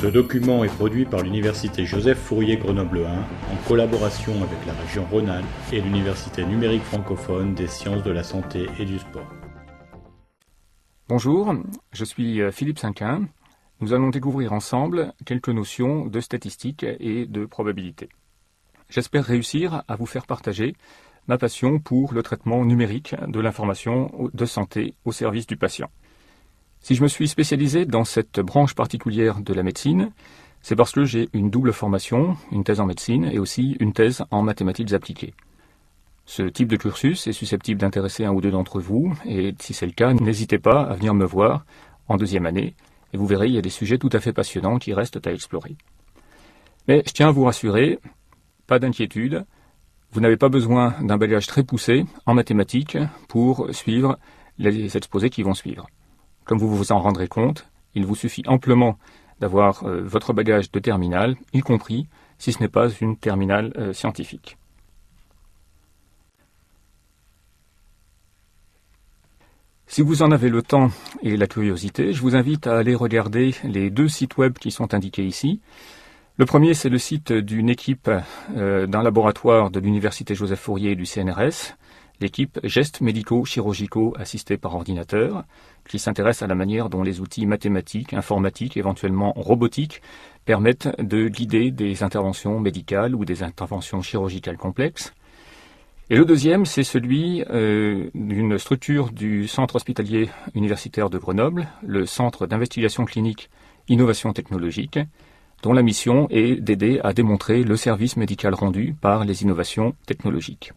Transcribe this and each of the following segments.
Ce document est produit par l'Université Joseph Fourier Grenoble 1 en collaboration avec la région Rhône-Alpes et l'Université numérique francophone des sciences de la santé et du sport. Bonjour, je suis Philippe Cinquin. Nous allons découvrir ensemble quelques notions de statistique et de probabilité. J'espère réussir à vous faire partager ma passion pour le traitement numérique de l'information de santé au service du patient. Si je me suis spécialisé dans cette branche particulière de la médecine, c'est parce que j'ai une double formation, une thèse en médecine et aussi une thèse en mathématiques appliquées. Ce type de cursus est susceptible d'intéresser un ou deux d'entre vous, et si c'est le cas, n'hésitez pas à venir me voir en deuxième année, et vous verrez, il y a des sujets tout à fait passionnants qui restent à explorer. Mais je tiens à vous rassurer, pas d'inquiétude, vous n'avez pas besoin d'un bagage très poussé en mathématiques pour suivre les exposés qui vont suivre. Comme vous vous en rendrez compte, il vous suffit amplement d'avoir votre bagage de terminale, y compris si ce n'est pas une terminale scientifique. Si vous en avez le temps et la curiosité, je vous invite à aller regarder les deux sites web qui sont indiqués ici. Le premier, c'est le site d'une équipe d'un laboratoire de l'Université Joseph Fourier et du CNRS, l'équipe Gestes médicaux chirurgicaux assistés par ordinateur, qui s'intéresse à la manière dont les outils mathématiques, informatiques, éventuellement robotiques, permettent de guider des interventions médicales ou des interventions chirurgicales complexes. Et le deuxième, c'est celui d'une structure du Centre hospitalier universitaire de Grenoble, le Centre d'investigation clinique innovation technologique, dont la mission est d'aider à démontrer le service médical rendu par les innovations technologiques.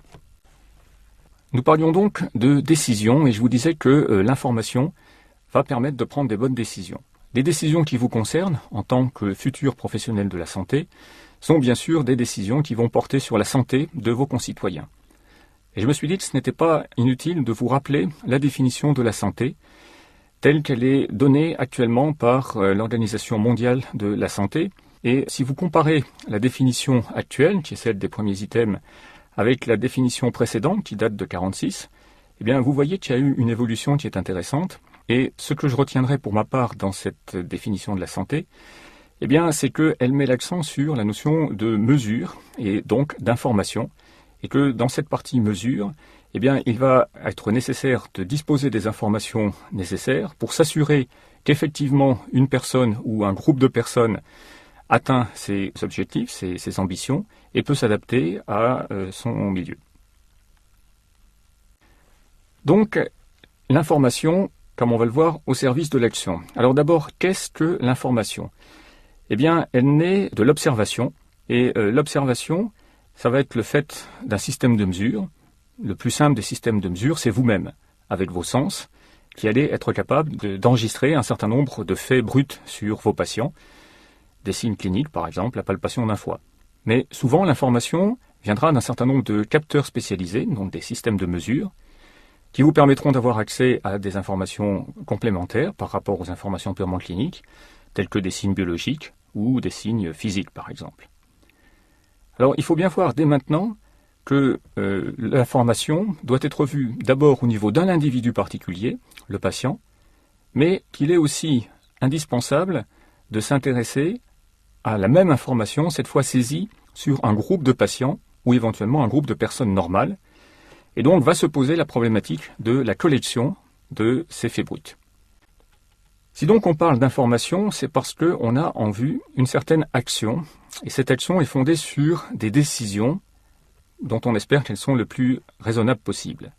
Nous parlions donc de décision et je vous disais que l'information va permettre de prendre des bonnes décisions. Les décisions qui vous concernent en tant que futur professionnel de la santé sont bien sûr des décisions qui vont porter sur la santé de vos concitoyens. Et je me suis dit que ce n'était pas inutile de vous rappeler la définition de la santé telle qu'elle est donnée actuellement par l'Organisation mondiale de la santé. Et si vous comparez la définition actuelle, qui est celle des premiers items, avec la définition précédente, qui date de 1946, eh bien, vous voyez qu'il y a eu une évolution qui est intéressante. Et ce que je retiendrai pour ma part dans cette définition de la santé, eh bien, c'est qu'elle met l'accent sur la notion de mesure et donc d'information. Et que dans cette partie mesure, eh bien, il va être nécessaire de disposer des informations nécessaires pour s'assurer qu'effectivement une personne ou un groupe de personnes atteint ses objectifs, ses ambitions, et peut s'adapter à son milieu. Donc, l'information, comme on va le voir, au service de l'action. Alors d'abord, qu'est-ce que l'information ? Eh bien, elle naît de l'observation, et l'observation, ça va être le fait d'un système de mesure. Le plus simple des systèmes de mesure, c'est vous-même, avec vos sens, qui allez être capable d'enregistrer un certain nombre de faits bruts sur vos patients, des signes cliniques, par exemple, la palpation d'un foie. Mais souvent, l'information viendra d'un certain nombre de capteurs spécialisés, donc des systèmes de mesure, qui vous permettront d'avoir accès à des informations complémentaires par rapport aux informations purement cliniques, telles que des signes biologiques ou des signes physiques, par exemple. Alors, il faut bien voir dès maintenant que l'information doit être vue d'abord au niveau d'un individu particulier, le patient, mais qu'il est aussi indispensable de s'intéresser à la même information, cette fois saisie sur un groupe de patients ou éventuellement un groupe de personnes normales. Et donc va se poser la problématique de la collection de ces faits bruts. Si donc on parle d'information, c'est parce qu'on a en vue une certaine action, et cette action est fondée sur des décisions dont on espère qu'elles sont le plus raisonnables possible.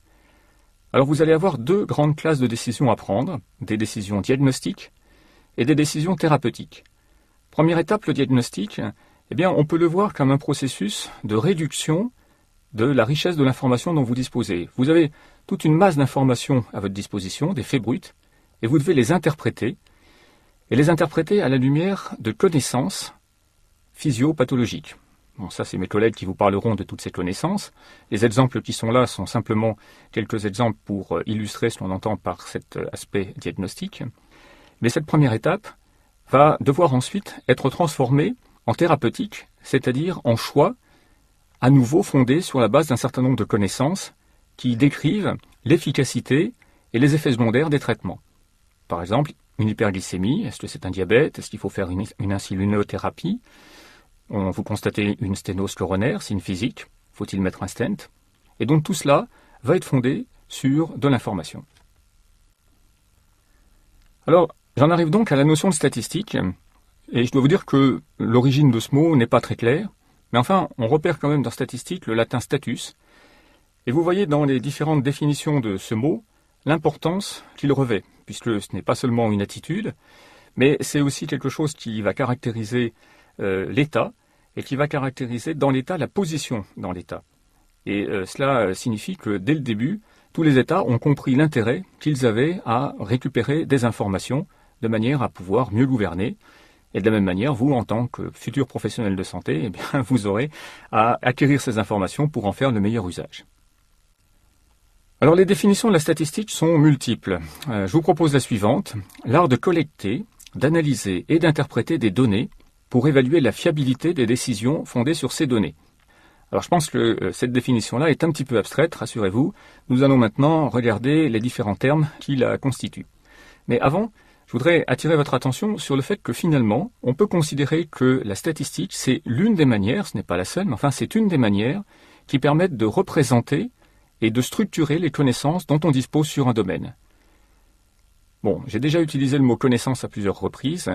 Alors vous allez avoir deux grandes classes de décisions à prendre, des décisions diagnostiques et des décisions thérapeutiques. Première étape, le diagnostic, eh bien, on peut le voir comme un processus de réduction de la richesse de l'information dont vous disposez. Vous avez toute une masse d'informations à votre disposition, des faits bruts, et vous devez les interpréter, et les interpréter à la lumière de connaissances physio-pathologiques. Bon, ça, c'est mes collègues qui vous parleront de toutes ces connaissances. Les exemples qui sont là sont simplement quelques exemples pour illustrer ce qu'on entend par cet aspect diagnostique. Mais cette première étape va devoir ensuite être transformée en thérapeutique, c'est-à-dire en choix à nouveau fondés sur la base d'un certain nombre de connaissances qui décrivent l'efficacité et les effets secondaires des traitements. Par exemple, une hyperglycémie? Est-ce que c'est un diabète? Est-ce qu'il faut faire une insulinothérapie? Vous constatez une sténose coronaire, signe physique. Faut-il mettre un stent? Et donc tout cela va être fondé sur de l'information. Alors, j'en arrive donc à la notion de statistique, et je dois vous dire que l'origine de ce mot n'est pas très claire, mais enfin, on repère quand même dans statistique le latin status, et vous voyez dans les différentes définitions de ce mot l'importance qu'il revêt, puisque ce n'est pas seulement une attitude, mais c'est aussi quelque chose qui va caractériser l'État, et qui va caractériser dans l'État la position dans l'État. Et cela signifie que dès le début, tous les États ont compris l'intérêt qu'ils avaient à récupérer des informations de manière à pouvoir mieux gouverner. Et de la même manière, vous, en tant que futur professionnel de santé, eh bien, vous aurez à acquérir ces informations pour en faire le meilleur usage. Alors, les définitions de la statistique sont multiples. Je vous propose la suivante. L'art de collecter, d'analyser et d'interpréter des données pour évaluer la fiabilité des décisions fondées sur ces données. Alors je pense que cette définition-là est un petit peu abstraite, rassurez-vous. Nous allons maintenant regarder les différents termes qui la constituent. Mais avant, je voudrais attirer votre attention sur le fait que finalement, on peut considérer que la statistique, c'est l'une des manières, ce n'est pas la seule, mais enfin c'est une des manières qui permettent de représenter et de structurer les connaissances dont on dispose sur un domaine. Bon, j'ai déjà utilisé le mot connaissance à plusieurs reprises,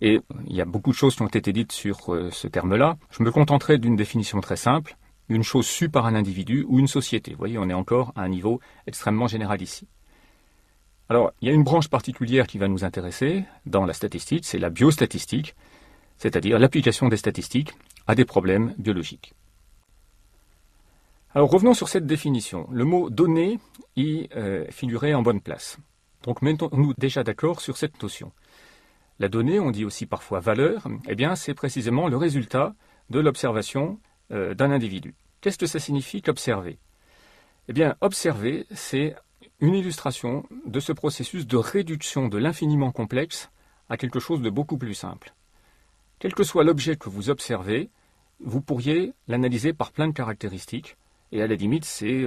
et il y a beaucoup de choses qui ont été dites sur ce terme-là. Je me contenterai d'une définition très simple, une chose sue par un individu ou une société. Vous voyez, on est encore à un niveau extrêmement général ici. Alors, il y a une branche particulière qui va nous intéresser dans la statistique, c'est la biostatistique, c'est-à-dire l'application des statistiques à des problèmes biologiques. Alors, revenons sur cette définition. Le mot « données » y figurait en bonne place. Donc mettons-nous déjà d'accord sur cette notion. La donnée, on dit aussi parfois valeur, eh bien c'est précisément le résultat de l'observation d'un individu. Qu'est-ce que ça signifie qu'observer? Eh bien observer, c'est une illustration de ce processus de réduction de l'infiniment complexe à quelque chose de beaucoup plus simple. Quel que soit l'objet que vous observez, vous pourriez l'analyser par plein de caractéristiques, et à la limite c'est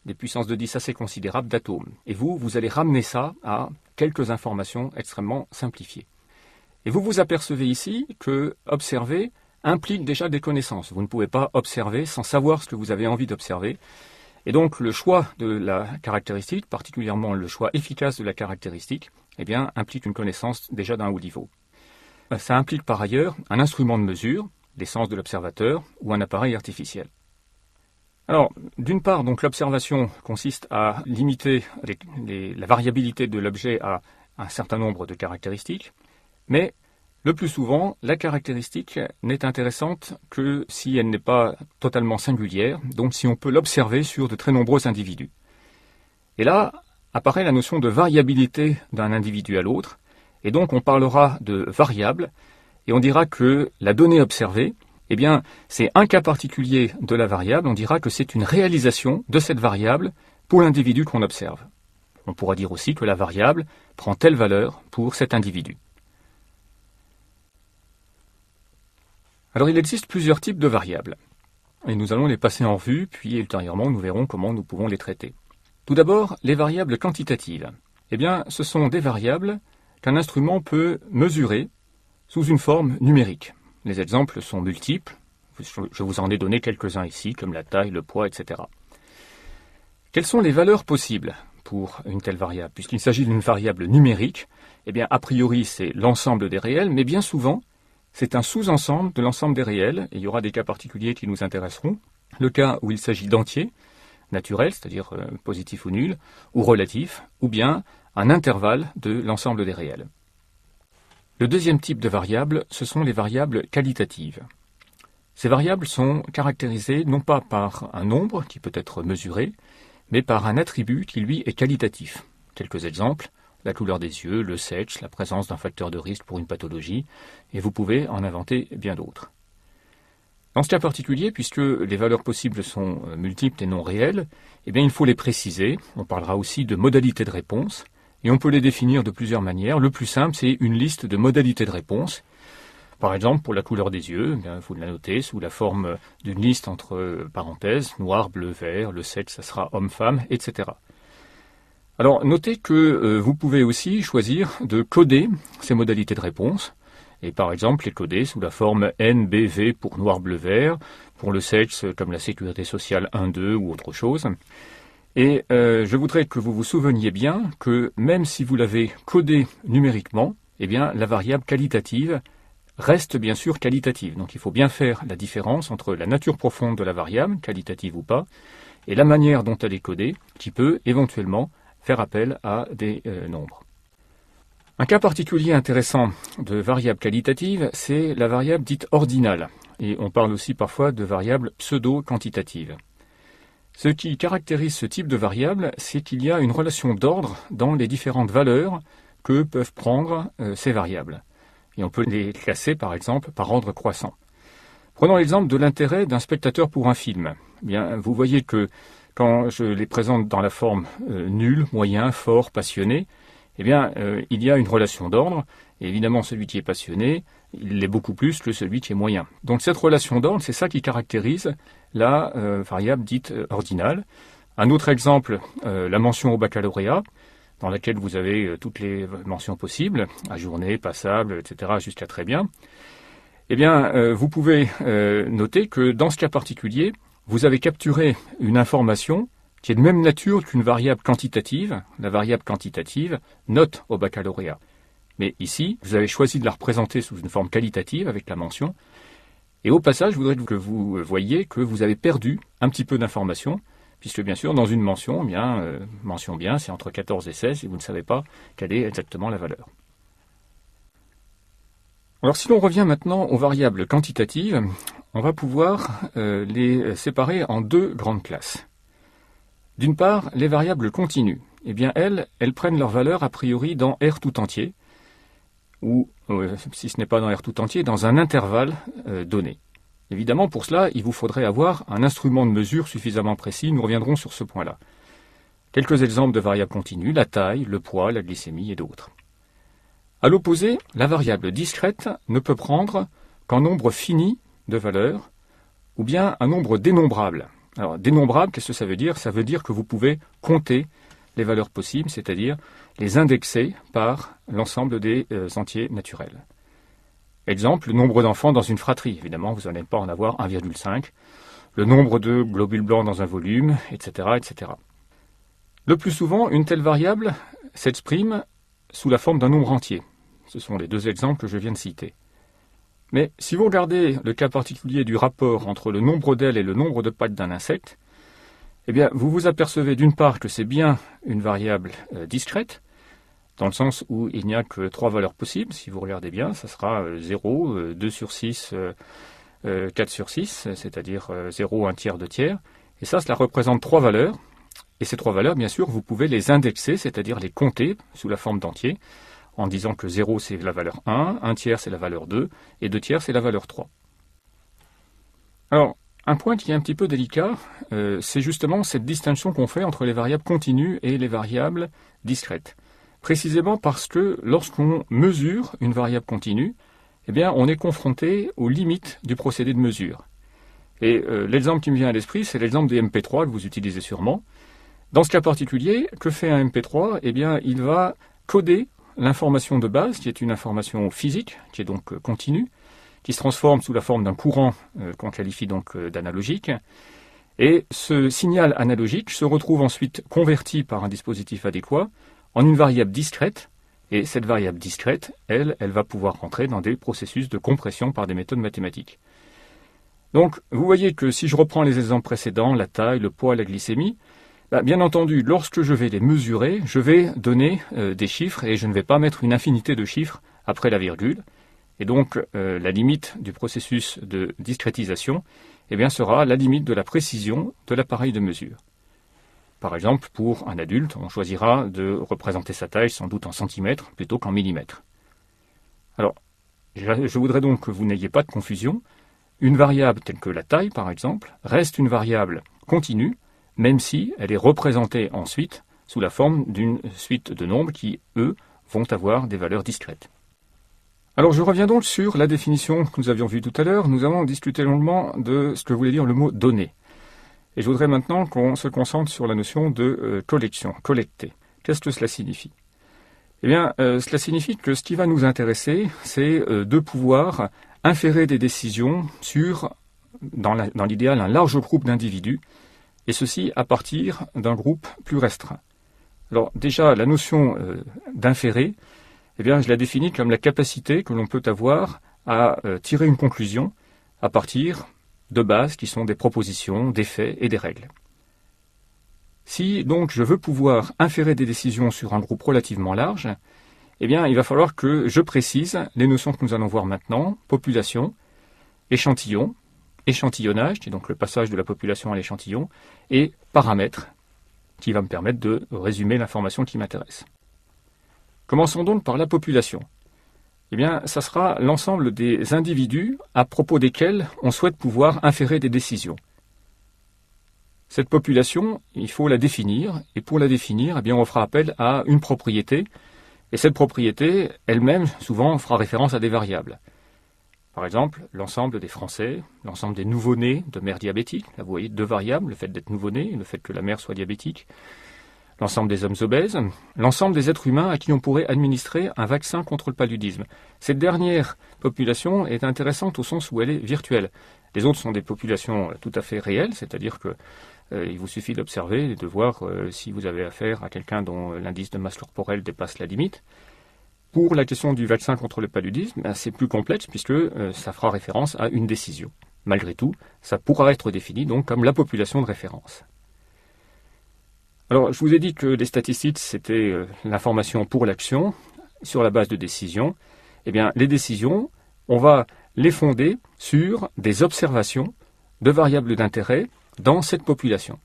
des puissances de 10 assez considérables d'atomes. Et vous allez ramener ça à quelques informations extrêmement simplifiées. Et vous vous apercevez ici que observer implique déjà des connaissances. Vous ne pouvez pas observer sans savoir ce que vous avez envie d'observer. Et donc le choix de la caractéristique, particulièrement le choix efficace de la caractéristique, eh bien, implique une connaissance déjà d'un haut niveau. Ça implique par ailleurs un instrument de mesure, l'essence de l'observateur, ou un appareil artificiel. Alors, d'une part, donc l'observation consiste à limiter la variabilité de l'objet à un certain nombre de caractéristiques, mais le plus souvent, la caractéristique n'est intéressante que si elle n'est pas totalement singulière, donc si on peut l'observer sur de très nombreux individus. Et là, apparaît la notion de variabilité d'un individu à l'autre, et donc on parlera de variable, et on dira que la donnée observée, eh bien, c'est un cas particulier de la variable, on dira que c'est une réalisation de cette variable pour l'individu qu'on observe. On pourra dire aussi que la variable prend telle valeur pour cet individu. Alors il existe plusieurs types de variables, et nous allons les passer en revue, puis ultérieurement nous verrons comment nous pouvons les traiter. Tout d'abord, les variables quantitatives. Eh bien, ce sont des variables qu'un instrument peut mesurer sous une forme numérique. Les exemples sont multiples, je vous en ai donné quelques-uns ici, comme la taille, le poids, etc. Quelles sont les valeurs possibles pour une telle variable? Puisqu'il s'agit d'une variable numérique, eh bien, a priori, c'est l'ensemble des réels, mais bien souvent, c'est un sous-ensemble de l'ensemble des réels, et il y aura des cas particuliers qui nous intéresseront. Le cas où il s'agit d'entiers, naturels, c'est-à-dire positifs ou nuls, ou relatifs, ou bien un intervalle de l'ensemble des réels. Le deuxième type de variables, ce sont les variables qualitatives. Ces variables sont caractérisées non pas par un nombre qui peut être mesuré, mais par un attribut qui lui est qualitatif. Quelques exemples, la couleur des yeux, le sexe, la présence d'un facteur de risque pour une pathologie, et vous pouvez en inventer bien d'autres. Dans ce cas particulier, puisque les valeurs possibles sont multiples et non réelles, eh bien il faut les préciser. On parlera aussi de modalités de réponse, et on peut les définir de plusieurs manières. Le plus simple, c'est une liste de modalités de réponse. Par exemple, pour la couleur des yeux, vous la notez sous la forme d'une liste entre parenthèses, noir, bleu, vert, le sexe, ça sera homme-femme, etc. Alors, notez que vous pouvez aussi choisir de coder ces modalités de réponse, et par exemple les coder sous la forme NBV pour noir, bleu, vert, pour le sexe comme la sécurité sociale 1, 2 ou autre chose. Et je voudrais que vous vous souveniez bien que même si vous l'avez codé numériquement, eh bien la variable qualitative reste bien sûr qualitative. Donc il faut bien faire la différence entre la nature profonde de la variable, qualitative ou pas, et la manière dont elle est codée, qui peut éventuellement faire appel à des nombres. Un cas particulier intéressant de variable qualitative, c'est la variable dite ordinale, et on parle aussi parfois de variable pseudo-quantitative. Ce qui caractérise ce type de variable, c'est qu'il y a une relation d'ordre dans les différentes valeurs que peuvent prendre ces variables. Et on peut les classer par exemple par ordre croissant. Prenons l'exemple de l'intérêt d'un spectateur pour un film. Eh bien, vous voyez que quand je les présente dans la forme nul, moyen, fort, passionné, eh bien, il y a une relation d'ordre, et évidemment celui qui est passionné, il l'est beaucoup plus que celui qui est moyen. Donc cette relation d'ordre, c'est ça qui caractérise la variable dite ordinale. Un autre exemple, la mention au baccalauréat, dans laquelle vous avez toutes les mentions possibles, ajourné, passable, etc., jusqu'à très bien. Eh bien, vous pouvez noter que dans ce cas particulier, vous avez capturé une information qui est de même nature qu'une variable quantitative, la variable quantitative note au baccalauréat. Mais ici, vous avez choisi de la représenter sous une forme qualitative avec la mention. Et au passage, je voudrais que vous voyiez que vous avez perdu un petit peu d'informations, puisque bien sûr, dans une mention, mention bien, c'est entre 14 et 16, et vous ne savez pas quelle est exactement la valeur. Alors si l'on revient maintenant aux variables quantitatives, on va pouvoir les séparer en deux grandes classes. D'une part, les variables continues. Eh bien, elles prennent leur valeur a priori dans R tout entier, ou, si ce n'est pas dans R tout entier, dans un intervalle donné. Évidemment, pour cela, il vous faudrait avoir un instrument de mesure suffisamment précis. Nous reviendrons sur ce point-là. Quelques exemples de variables continues, la taille, le poids, la glycémie et d'autres. À l'opposé, la variable discrète ne peut prendre qu'un nombre fini de valeurs, ou bien un nombre dénombrable. Alors, dénombrable, qu'est-ce que ça veut dire? Ça veut dire que vous pouvez compter les valeurs possibles, c'est-à-dire les indexer par l'ensemble des entiers naturels. Exemple, le nombre d'enfants dans une fratrie. Évidemment, vous n'allez pas en avoir 1,5. Le nombre de globules blancs dans un volume, etc., etc. Le plus souvent, une telle variable s'exprime sous la forme d'un nombre entier. Ce sont les deux exemples que je viens de citer. Mais si vous regardez le cas particulier du rapport entre le nombre d'ailes et le nombre de pattes d'un insecte, eh bien, vous vous apercevez d'une part que c'est bien une variable discrète, dans le sens où il n'y a que 3 valeurs possibles. Si vous regardez bien, ça sera 0, 2 sur 6, 4 sur 6, c'est-à-dire 0, 1 tiers, 2 tiers. Et ça, cela représente 3 valeurs. Et ces 3 valeurs, bien sûr, vous pouvez les indexer, c'est-à-dire les compter sous la forme d'entier, en disant que 0 c'est la valeur 1, 1 tiers c'est la valeur 2, et 2 tiers c'est la valeur 3. Alors, un point qui est un petit peu délicat, c'est justement cette distinction qu'on fait entre les variables continues et les variables discrètes. Précisément parce que lorsqu'on mesure une variable continue, eh bien, on est confronté aux limites du procédé de mesure. Et l'exemple qui me vient à l'esprit, c'est l'exemple des MP3 que vous utilisez sûrement. Dans ce cas particulier, que fait un MP3? Eh bien, il va coder l'information de base, qui est une information physique, qui est donc continue, qui se transforme sous la forme d'un courant qu'on qualifie donc d'analogique. Et ce signal analogique se retrouve ensuite converti par un dispositif adéquat en une variable discrète. Et cette variable discrète, elle va pouvoir rentrer dans des processus de compression par des méthodes mathématiques. Donc, vous voyez que si je reprends les exemples précédents, la taille, le poids, la glycémie, bien entendu, lorsque je vais les mesurer, je vais donner des chiffres et je ne vais pas mettre une infinité de chiffres après la virgule. Et donc, la limite du processus de discrétisation sera la limite de la précision de l'appareil de mesure. Par exemple, pour un adulte, on choisira de représenter sa taille sans doute en centimètres plutôt qu'en millimètres. Alors, je voudrais donc que vous n'ayez pas de confusion. Une variable telle que la taille, par exemple, reste une variable continue, même si elle est représentée ensuite sous la forme d'une suite de nombres qui, eux, vont avoir des valeurs discrètes. Alors je reviens donc sur la définition que nous avions vue tout à l'heure. Nous avons discuté longuement de ce que voulait dire le mot « donner ». Et je voudrais maintenant qu'on se concentre sur la notion de collection, collecter. qu'est-ce que cela signifie? Eh bien, cela signifie que ce qui va nous intéresser, c'est de pouvoir inférer des décisions sur, dans l'idéal, un large groupe d'individus, et ceci à partir d'un groupe plus restreint. Alors déjà, la notion d'inférer, eh bien, je la définis comme la capacité que l'on peut avoir à tirer une conclusion à partir de bases qui sont des propositions, des faits et des règles. Si donc je veux pouvoir inférer des décisions sur un groupe relativement large, eh bien, il va falloir que je précise les notions que nous allons voir maintenant: population, échantillon, échantillonnage, qui est donc le passage de la population à l'échantillon, et paramètres, qui va me permettre de résumer l'information qui m'intéresse. Commençons donc par la population. Eh bien, ça sera l'ensemble des individus à propos desquels on souhaite pouvoir inférer des décisions. Cette population, il faut la définir, et pour la définir, eh bien, on fera appel à une propriété, et cette propriété, elle-même, souvent, fera référence à des variables. Par exemple, l'ensemble des Français, l'ensemble des nouveau-nés de mères diabétiques, là vous voyez deux variables, le fait d'être nouveau-né et le fait que la mère soit diabétique, l'ensemble des hommes obèses, l'ensemble des êtres humains à qui on pourrait administrer un vaccin contre le paludisme. Cette dernière population est intéressante au sens où elle est virtuelle. Les autres sont des populations tout à fait réelles, c'est-à-dire que il vous suffit d'observer et de voir si vous avez affaire à quelqu'un dont l'indice de masse corporelle dépasse la limite. Pour la question du vaccin contre le paludisme, c'est plus complexe puisque ça fera référence à une décision. Malgré tout, ça pourra être défini donc comme la population de référence. Alors, je vous ai dit que les statistiques, c'était l'information pour l'action sur la base de décisions. Eh bien, les décisions, on va les fonder sur des observations de variables d'intérêt dans cette population.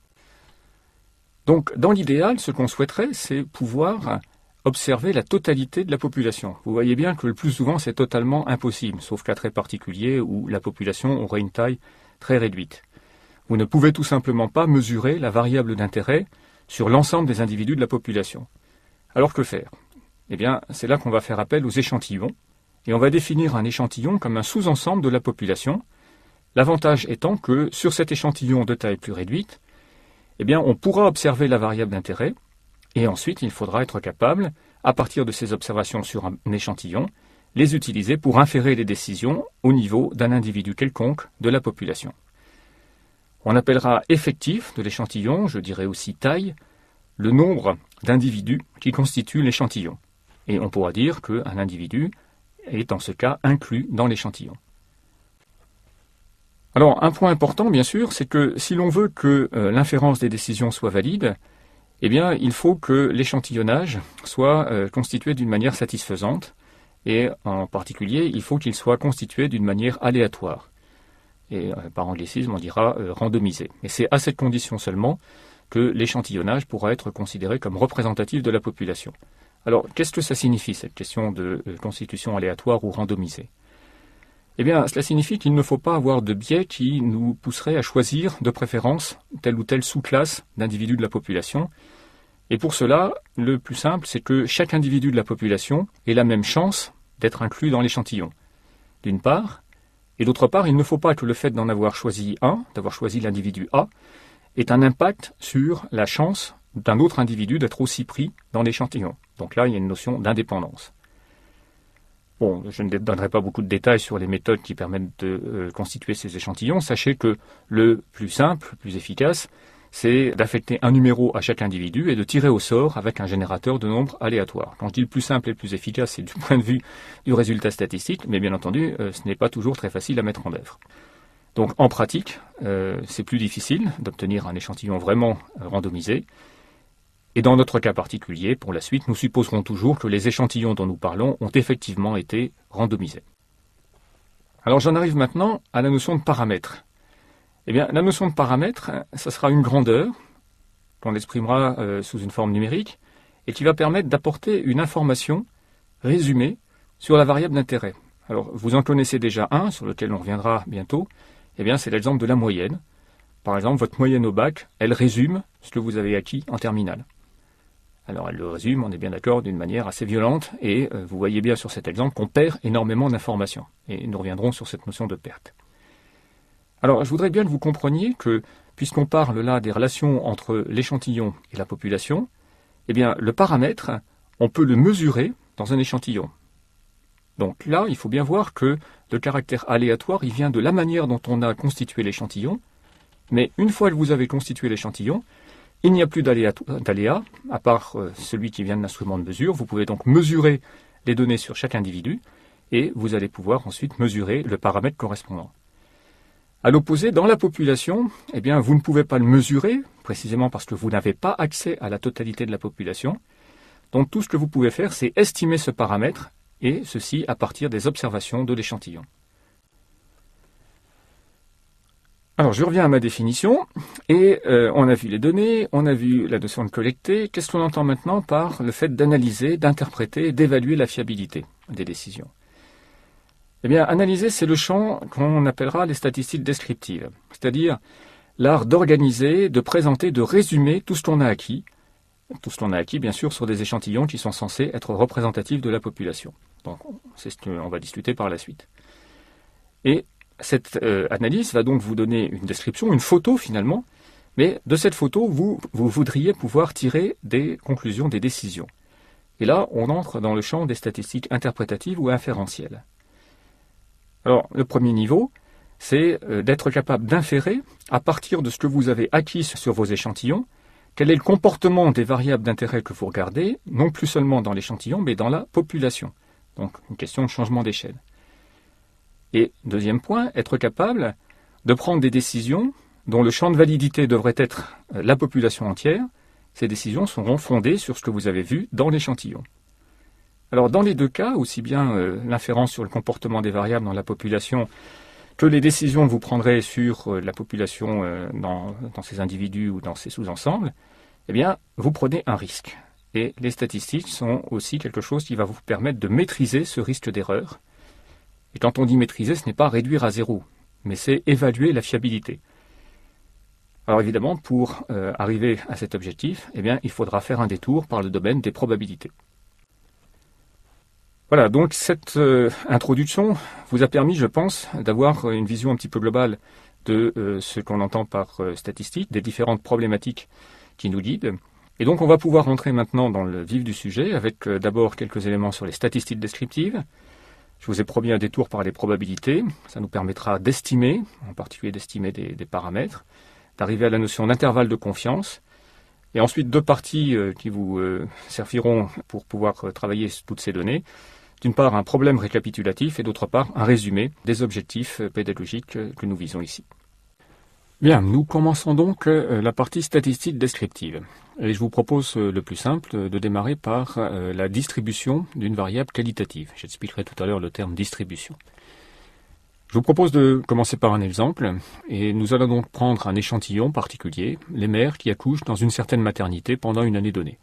Donc, dans l'idéal, ce qu'on souhaiterait, c'est pouvoir observer la totalité de la population. Vous voyez bien que le plus souvent, c'est totalement impossible, sauf cas très particuliers où la population aurait une taille très réduite. Vous ne pouvez tout simplement pas mesurer la variable d'intérêt sur l'ensemble des individus de la population. Alors que faire? Eh bien, c'est là qu'on va faire appel aux échantillons, et on va définir un échantillon comme un sous-ensemble de la population, l'avantage étant que sur cet échantillon de taille plus réduite, eh bien, on pourra observer la variable d'intérêt, et ensuite il faudra être capable, à partir de ces observations sur un échantillon, les utiliser pour inférer les décisions au niveau d'un individu quelconque de la population. On appellera effectif de l'échantillon, je dirais aussi taille, le nombre d'individus qui constituent l'échantillon. Et on pourra dire qu'un individu est en ce cas inclus dans l'échantillon. Alors, un point important, bien sûr, c'est que si l'on veut que l'inférence des décisions soit valide, eh bien, il faut que l'échantillonnage soit constitué d'une manière satisfaisante, et en particulier, il faut qu'il soit constitué d'une manière aléatoire. Et par anglicisme, on dira randomisé. Et c'est à cette condition seulement que l'échantillonnage pourra être considéré comme représentatif de la population. Alors, qu'est-ce que ça signifie, cette question de constitution aléatoire ou randomisée? Eh bien, cela signifie qu'il ne faut pas avoir de biais qui nous pousserait à choisir de préférence telle ou telle sous-classe d'individus de la population. Et pour cela, le plus simple, c'est que chaque individu de la population ait la même chance d'être inclus dans l'échantillon, d'une part. Et d'autre part, il ne faut pas que le fait d'en avoir choisi un, d'avoir choisi l'individu A, ait un impact sur la chance d'un autre individu d'être aussi pris dans l'échantillon. Donc là, il y a une notion d'indépendance. Bon, je ne donnerai pas beaucoup de détails sur les méthodes qui permettent de constituer ces échantillons. Sachez que le plus simple, le plus efficace, c'est d'affecter un numéro à chaque individu et de tirer au sort avec un générateur de nombres aléatoires. Quand je dis le plus simple et le plus efficace, c'est du point de vue du résultat statistique, mais bien entendu, ce n'est pas toujours très facile à mettre en œuvre. Donc en pratique, c'est plus difficile d'obtenir un échantillon vraiment randomisé. Et dans notre cas particulier, pour la suite, nous supposerons toujours que les échantillons dont nous parlons ont effectivement été randomisés. Alors j'en arrive maintenant à la notion de paramètre. Eh bien, la notion de paramètre, ça sera une grandeur qu'on exprimera sous une forme numérique et qui va permettre d'apporter une information résumée sur la variable d'intérêt. Alors, vous en connaissez déjà un, sur lequel on reviendra bientôt. Eh bien, c'est l'exemple de la moyenne. Par exemple, votre moyenne au bac, elle résume ce que vous avez acquis en terminale. Alors, elle le résume, on est bien d'accord, d'une manière assez violente, et vous voyez bien sur cet exemple qu'on perd énormément d'informations. Et nous reviendrons sur cette notion de perte. Alors, je voudrais bien que vous compreniez que, puisqu'on parle là des relations entre l'échantillon et la population, Eh bien, le paramètre, on peut le mesurer dans un échantillon. Donc là, il faut bien voir que le caractère aléatoire, il vient de la manière dont on a constitué l'échantillon. Mais une fois que vous avez constitué l'échantillon, il n'y a plus d'aléa, à part celui qui vient de l'instrument de mesure. Vous pouvez donc mesurer les données sur chaque individu et vous allez pouvoir ensuite mesurer le paramètre correspondant. À l'opposé, dans la population, eh bien, vous ne pouvez pas le mesurer, précisément parce que vous n'avez pas accès à la totalité de la population. Donc tout ce que vous pouvez faire, c'est estimer ce paramètre, et ceci à partir des observations de l'échantillon. Alors je reviens à ma définition, et on a vu les données, on a vu la notion de collecter. Qu'est-ce qu'on entend maintenant par le fait d'analyser, d'interpréter, d'évaluer la fiabilité des décisions? Eh bien, analyser, c'est le champ qu'on appellera les statistiques descriptives, c'est-à-dire l'art d'organiser, de présenter, de résumer tout ce qu'on a acquis, bien sûr, sur des échantillons qui sont censés être représentatifs de la population. Donc, c'est ce qu'on va discuter par la suite. Et cette analyse va donc vous donner une description, une photo finalement, mais de cette photo, vous voudriez pouvoir tirer des conclusions, des décisions. Et là, on entre dans le champ des statistiques interprétatives ou inférentielles. Alors, le premier niveau, c'est d'être capable d'inférer, à partir de ce que vous avez acquis sur vos échantillons, quel est le comportement des variables d'intérêt que vous regardez, non plus seulement dans l'échantillon, mais dans la population. Donc, une question de changement d'échelle. Et deuxième point, être capable de prendre des décisions dont le champ de validité devrait être la population entière. Ces décisions seront fondées sur ce que vous avez vu dans l'échantillon. Alors, dans les deux cas, aussi bien l'inférence sur le comportement des variables dans la population que les décisions que vous prendrez sur la population dans ces individus ou dans ces sous-ensembles, eh bien, vous prenez un risque. Et les statistiques sont aussi quelque chose qui va vous permettre de maîtriser ce risque d'erreur. Et quand on dit maîtriser, ce n'est pas réduire à zéro, mais c'est évaluer la fiabilité. Alors évidemment, pour arriver à cet objectif, eh bien, il faudra faire un détour par le domaine des probabilités. Voilà, donc cette introduction vous a permis, je pense, d'avoir une vision un petit peu globale de ce qu'on entend par statistique, des différentes problématiques qui nous guident. Et donc on va pouvoir rentrer maintenant dans le vif du sujet avec d'abord quelques éléments sur les statistiques descriptives. Je vous ai promis un détour par les probabilités. Ça nous permettra d'estimer, en particulier d'estimer des paramètres, d'arriver à la notion d'intervalle de confiance. Et ensuite deux parties qui vous serviront pour pouvoir travailler toutes ces données. D'une part, un problème récapitulatif et d'autre part, un résumé des objectifs pédagogiques que nous visons ici. Bien, nous commençons donc la partie statistique descriptive. Et je vous propose le plus simple de démarrer par la distribution d'une variable qualitative. J'expliquerai tout à l'heure le terme distribution. Je vous propose de commencer par un exemple, et nous allons donc prendre un échantillon particulier, les mères qui accouchent dans une certaine maternité pendant une année donnée.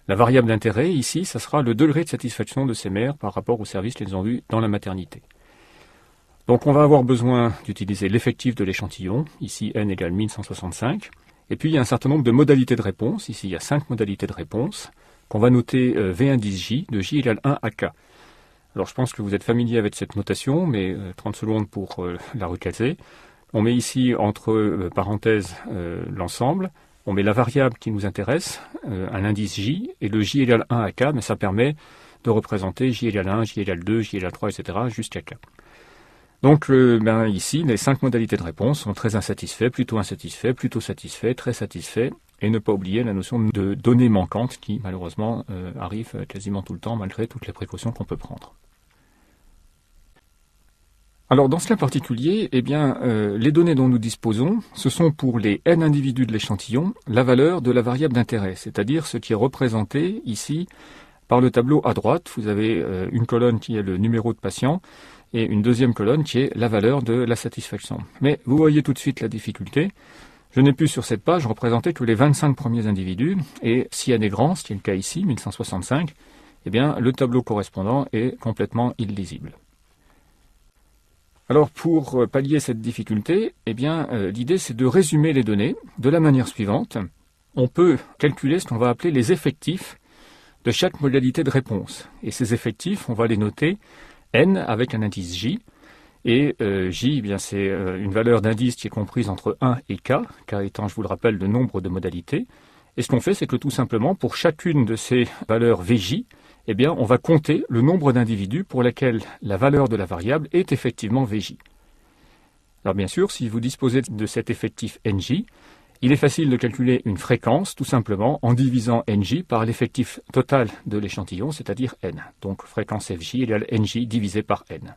La variable d'intérêt, ici, ça sera le degré de satisfaction de ces mères par rapport au service qu'elles ont eu dans la maternité. Donc on va avoir besoin d'utiliser l'effectif de l'échantillon, ici n égale 1165, et puis il y a un certain nombre de modalités de réponse, ici il y a 5 modalités de réponse, qu'on va noter V indice J, de J égale 1 à K. Alors je pense que vous êtes familier avec cette notation, mais 30 secondes pour la recaser. On met ici entre parenthèses l'ensemble, on met la variable qui nous intéresse, un indice J, et le J égale 1 à K, mais ça permet de représenter J égale 1, J égale 2, J égale 3, etc. jusqu'à K. Donc ici, les 5 modalités de réponse sont très insatisfaits, plutôt satisfaits, très satisfaits, et ne pas oublier la notion de données manquantes qui malheureusement arrive quasiment tout le temps malgré toutes les précautions qu'on peut prendre. Alors dans ce cas particulier, eh bien, les données dont nous disposons, ce sont pour les n individus de l'échantillon, la valeur de la variable d'intérêt, c'est-à-dire ce qui est représenté ici par le tableau à droite. Vous avez une colonne qui est le numéro de patient et une deuxième colonne qui est la valeur de la satisfaction. Mais vous voyez tout de suite la difficulté. Je n'ai pu sur cette page représenter que les 25 premiers individus, et si n est grand, ce qui est le cas ici, 1165, eh bien, le tableau correspondant est complètement illisible. Alors pour pallier cette difficulté, eh bien, l'idée c'est de résumer les données de la manière suivante. On peut calculer ce qu'on va appeler les effectifs de chaque modalité de réponse. Et ces effectifs, on va les noter n avec un indice j. Et j, eh bien, c'est une valeur d'indice qui est comprise entre 1 et k, k étant, je vous le rappelle, le nombre de modalités. Et ce qu'on fait, c'est que tout simplement, pour chacune de ces valeurs VJ, eh bien, on va compter le nombre d'individus pour lesquels la valeur de la variable est effectivement VJ. Alors bien sûr, si vous disposez de cet effectif NJ, il est facile de calculer une fréquence tout simplement en divisant NJ par l'effectif total de l'échantillon, c'est-à-dire N. Donc fréquence FJ égale NJ divisé par N.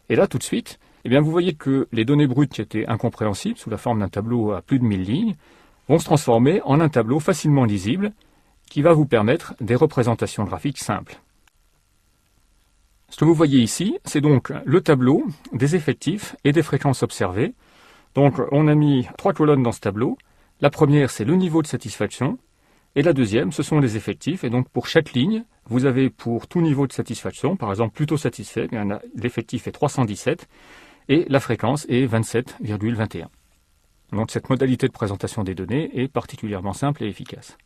Et là, tout de suite, eh bien, vous voyez que les données brutes qui étaient incompréhensibles sous la forme d'un tableau à plus de 1000 lignes vont se transformer en un tableau facilement lisible qui va vous permettre des représentations graphiques simples. Ce que vous voyez ici, c'est donc le tableau des effectifs et des fréquences observées. Donc on a mis 3 colonnes dans ce tableau. La première, c'est le niveau de satisfaction. Et la deuxième, ce sont les effectifs. Et donc pour chaque ligne, vous avez pour tout niveau de satisfaction, par exemple plutôt satisfait, l'effectif est 317 et la fréquence est 27,21. Donc cette modalité de présentation des données est particulièrement simple et efficace.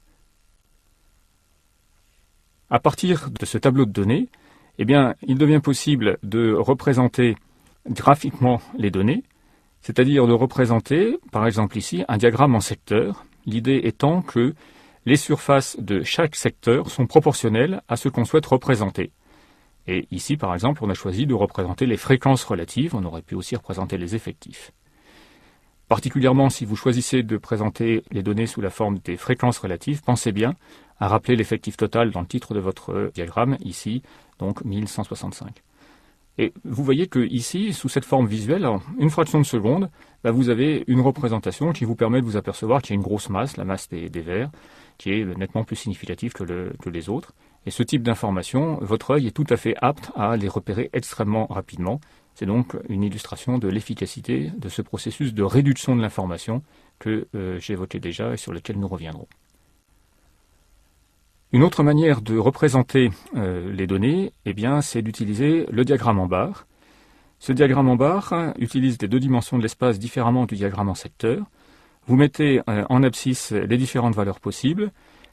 À partir de ce tableau de données, eh bien, il devient possible de représenter graphiquement les données, c'est-à-dire de représenter, par exemple ici, un diagramme en secteurs, l'idée étant que les surfaces de chaque secteur sont proportionnelles à ce qu'on souhaite représenter. Et ici, par exemple, on a choisi de représenter les fréquences relatives, on aurait pu aussi représenter les effectifs. Particulièrement si vous choisissez de présenter les données sous la forme des fréquences relatives, pensez bien à rappeler l'effectif total dans le titre de votre diagramme, ici, donc 1165. Et vous voyez que ici, sous cette forme visuelle, en une fraction de seconde, vous avez une représentation qui vous permet de vous apercevoir qu'il y a une grosse masse, la masse des verts, qui est nettement plus significative que les autres. Et ce type d'information, votre œil est tout à fait apte à les repérer extrêmement rapidement. C'est donc une illustration de l'efficacité de ce processus de réduction de l'information que j'évoquais déjà et sur lequel nous reviendrons. Une autre manière de représenter les données, eh bien, c'est d'utiliser le diagramme en barre. Ce diagramme en barre utilise les deux dimensions de l'espace différemment du diagramme en secteur. Vous mettez en abscisse les différentes valeurs possibles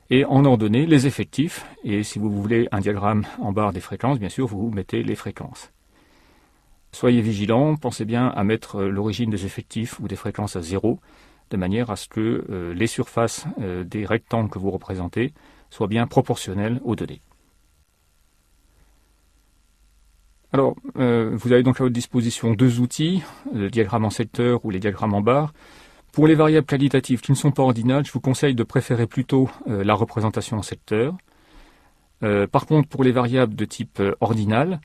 et en ordonnée les effectifs. Et si vous voulez un diagramme en barre des fréquences, bien sûr, vous mettez les fréquences. Soyez vigilants, pensez bien à mettre l'origine des effectifs ou des fréquences à 0, de manière à ce que les surfaces des rectangles que vous représentez soient bien proportionnelles aux données. Alors, vous avez donc à votre disposition deux outils, le diagramme en secteur ou les diagrammes en barre. Pour les variables qualitatives qui ne sont pas ordinales, je vous conseille de préférer plutôt la représentation en secteur. Par contre, pour les variables de type ordinal,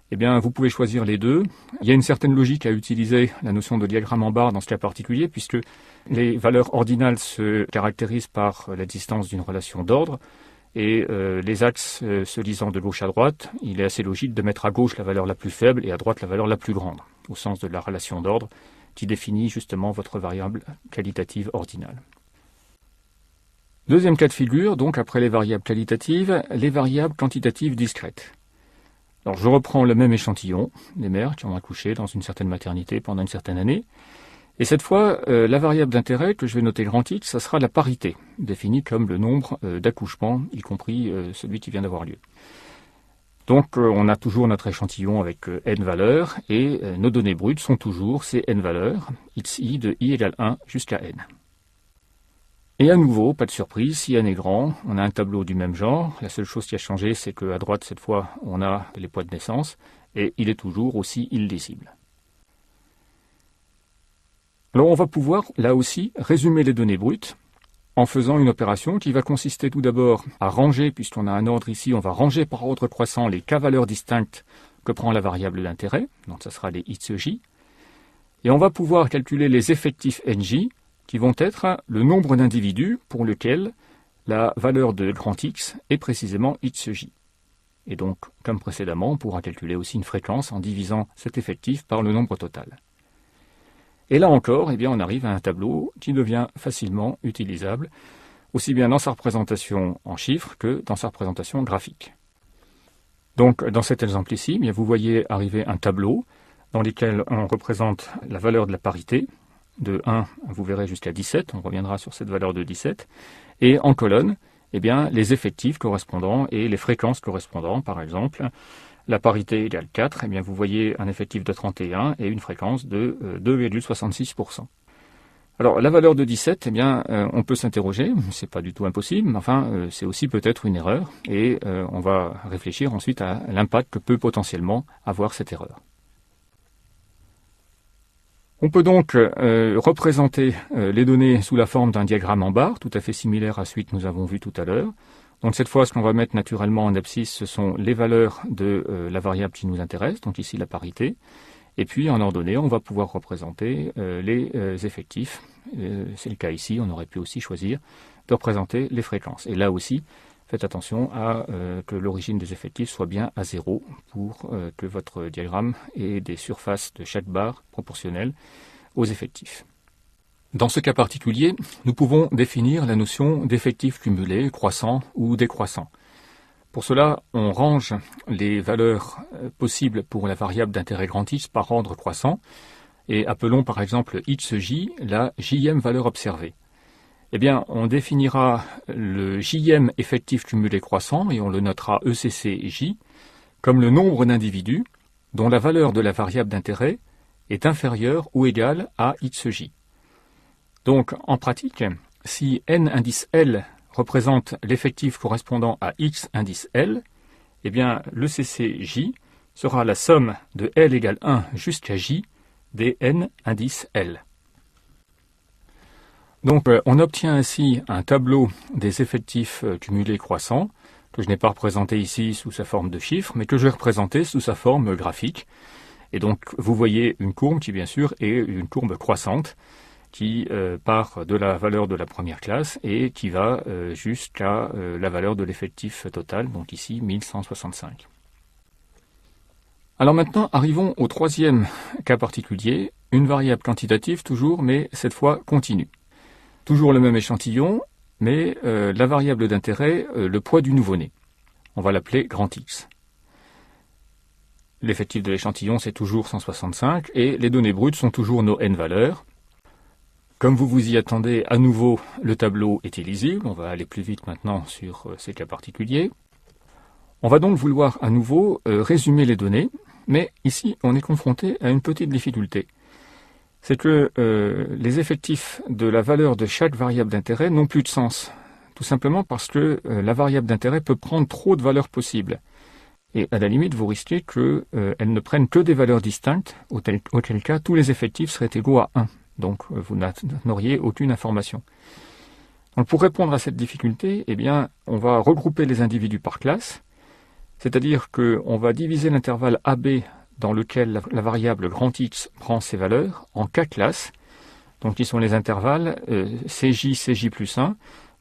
eh bien, vous pouvez choisir les deux. Il y a une certaine logique à utiliser la notion de diagramme en barre dans ce cas particulier, puisque les valeurs ordinales se caractérisent par l'existence d'une relation d'ordre, et les axes se lisant de gauche à droite, il est assez logique de mettre à gauche la valeur la plus faible et à droite la valeur la plus grande, au sens de la relation d'ordre qui définit justement votre variable qualitative ordinale. Deuxième cas de figure, donc après les variables qualitatives, les variables quantitatives discrètes. Alors je reprends le même échantillon, des mères qui ont accouché dans une certaine maternité pendant une certaine année. Et cette fois, la variable d'intérêt que je vais noter grand X, ça sera la parité, définie comme le nombre d'accouchements, y compris celui qui vient d'avoir lieu. Donc on a toujours notre échantillon avec n valeurs, et nos données brutes sont toujours ces n valeurs, xi de i égale 1 jusqu'à n. Et à nouveau, pas de surprise, si n est grand, on a un tableau du même genre. La seule chose qui a changé, c'est qu'à droite, cette fois, on a les poids de naissance, et il est toujours aussi illisible. Alors on va pouvoir, là aussi, résumer les données brutes en faisant une opération qui va consister tout d'abord à ranger, puisqu'on a un ordre ici, on va ranger par ordre croissant les k-valeurs distinctes que prend la variable d'intérêt, donc ça sera les xj, et on va pouvoir calculer les effectifs nj, qui vont être le nombre d'individus pour lequel la valeur de grand X est précisément xj. Et donc, comme précédemment, on pourra calculer aussi une fréquence en divisant cet effectif par le nombre total. Et là encore, eh bien, on arrive à un tableau qui devient facilement utilisable, aussi bien dans sa représentation en chiffres que dans sa représentation graphique. Donc, dans cet exemple ici, eh bien, vous voyez arriver un tableau dans lequel on représente la valeur de la parité, de 1, vous verrez jusqu'à 17, on reviendra sur cette valeur de 17, et en colonne, eh bien, les effectifs correspondants et les fréquences correspondants, par exemple, la parité égale 4, eh bien, vous voyez un effectif de 31 et une fréquence de 2,66%. Alors la valeur de 17, eh bien, on peut s'interroger, c'est pas du tout impossible, mais enfin c'est aussi peut-être une erreur, et on va réfléchir ensuite à l'impact que peut potentiellement avoir cette erreur. On peut donc représenter les données sous la forme d'un diagramme en barre, tout à fait similaire à celui que nous avons vu tout à l'heure. Donc cette fois, ce qu'on va mettre naturellement en abscisse, ce sont les valeurs de la variable qui nous intéresse, donc ici la parité. Et puis en ordonnée, on va pouvoir représenter les effectifs. C'est le cas ici, on aurait pu aussi choisir de représenter les fréquences. Et là aussi, faites attention à que l'origine des effectifs soit bien à 0 pour que votre diagramme ait des surfaces de chaque barre proportionnelles aux effectifs. Dans ce cas particulier, nous pouvons définir la notion d'effectif cumulé, croissant ou décroissant. Pour cela, on range les valeurs possibles pour la variable d'intérêt grand X par ordre croissant et appelons par exemple xj la jème valeur observée. Eh bien, on définira le jm effectif cumulé croissant et on le notera ECCJ comme le nombre d'individus dont la valeur de la variable d'intérêt est inférieure ou égale à xj. Donc, en pratique, si n indice L représente l'effectif correspondant à x indice L, eh bien le CCJ sera la somme de L égale 1 jusqu'à J des n indice L. Donc on obtient ainsi un tableau des effectifs cumulés croissants, que je n'ai pas représenté ici sous sa forme de chiffres, mais que je vais représenter sous sa forme graphique. Et donc vous voyez une courbe qui bien sûr est une courbe croissante, qui part de la valeur de la première classe et qui va jusqu'à la valeur de l'effectif total, donc ici 1165. Alors maintenant, arrivons au troisième cas particulier, une variable quantitative toujours, mais cette fois continue. Toujours le même échantillon, mais la variable d'intérêt, le poids du nouveau-né. On va l'appeler grand X. L'effectif de l'échantillon, c'est toujours 165, et les données brutes sont toujours nos n valeurs. Comme vous vous y attendez, à nouveau, le tableau est illisible. On va aller plus vite maintenant sur ces cas particuliers. On va donc vouloir à nouveau résumer les données, mais ici, on est confronté à une petite difficulté. C'est que les effectifs de la valeur de chaque variable d'intérêt n'ont plus de sens. Tout simplement parce que la variable d'intérêt peut prendre trop de valeurs possibles. Et à la limite, vous risquez qu'elle ne prenne que des valeurs distinctes, auquel cas tous les effectifs seraient égaux à 1. Donc vous n'auriez aucune information. Donc pour répondre à cette difficulté, eh bien, on va regrouper les individus par classe, c'est-à-dire qu'on va diviser l'intervalle AB dans lequel la variable grand X prend ses valeurs en K classes, donc qui sont les intervalles CJ, CJ plus 1.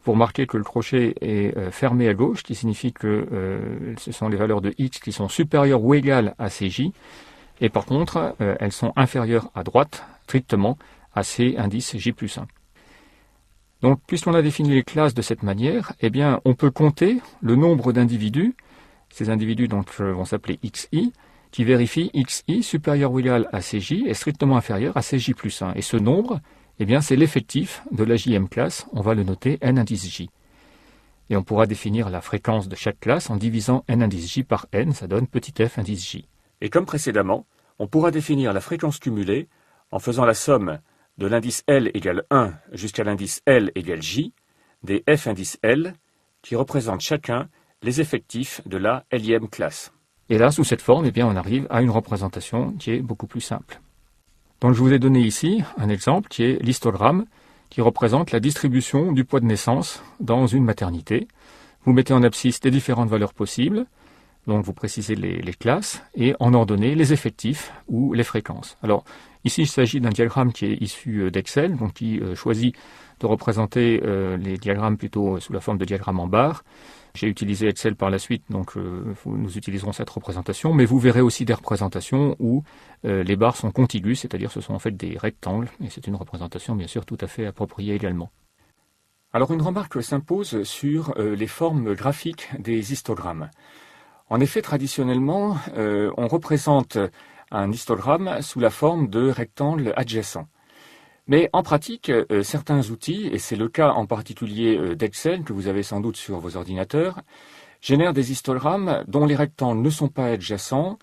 Vous remarquez que le crochet est fermé à gauche, qui signifie que ce sont les valeurs de X qui sont supérieures ou égales à CJ, et par contre, elles sont inférieures à droite, strictement, à C indice J plus 1. Donc, puisqu'on a défini les classes de cette manière, eh bien, on peut compter le nombre d'individus, ces individus donc vont s'appeler XI, qui vérifient XI supérieur ou égal à CJ est strictement inférieur à CJ plus 1. Et ce nombre, eh bien, c'est l'effectif de la JM classe, on va le noter N indice J. Et on pourra définir la fréquence de chaque classe en divisant N indice J par N, ça donne petit f indice J. Et comme précédemment, on pourra définir la fréquence cumulée en faisant la somme de l'indice L égale 1 jusqu'à l'indice L égale J, des F indice L, qui représentent chacun les effectifs de la Lième classe. Et là, sous cette forme, eh bien, on arrive à une représentation qui est beaucoup plus simple. Donc je vous ai donné ici un exemple qui est l'histogramme, qui représente la distribution du poids de naissance dans une maternité. Vous mettez en abscisse les différentes valeurs possibles, donc vous précisez les classes, et en ordonnée les effectifs ou les fréquences. Alors, ici, il s'agit d'un diagramme qui est issu d'Excel, donc qui choisit de représenter les diagrammes plutôt sous la forme de diagrammes en barres. J'ai utilisé Excel par la suite, donc nous utiliserons cette représentation, mais vous verrez aussi des représentations où les barres sont contiguës, c'est-à-dire ce sont en fait des rectangles, et c'est une représentation bien sûr tout à fait appropriée également. Alors une remarque s'impose sur les formes graphiques des histogrammes. En effet, traditionnellement, on représente un histogramme sous la forme de rectangles adjacents. Mais en pratique, certains outils, et c'est le cas en particulier d'Excel, que vous avez sans doute sur vos ordinateurs, génèrent des histogrammes dont les rectangles ne sont pas adjacents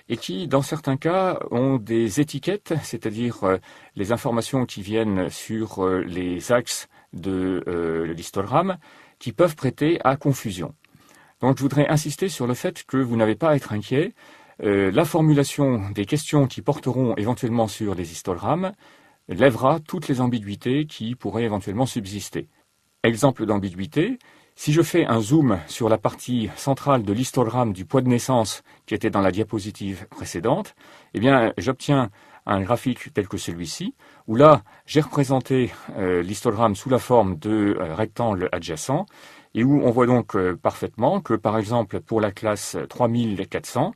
et qui, dans certains cas, ont des étiquettes, c'est-à-dire les informations qui viennent sur les axes de l'histogramme, qui peuvent prêter à confusion. Donc je voudrais insister sur le fait que vous n'avez pas à être inquiet. La formulation des questions qui porteront éventuellement sur les histogrammes lèvera toutes les ambiguïtés qui pourraient éventuellement subsister. Exemple d'ambiguïté, si je fais un zoom sur la partie centrale de l'histogramme du poids de naissance qui était dans la diapositive précédente, eh bien, j'obtiens un graphique tel que celui-ci, où là, j'ai représenté l'histogramme sous la forme de rectangle adjacent, et où on voit donc parfaitement que, par exemple, pour la classe 3400,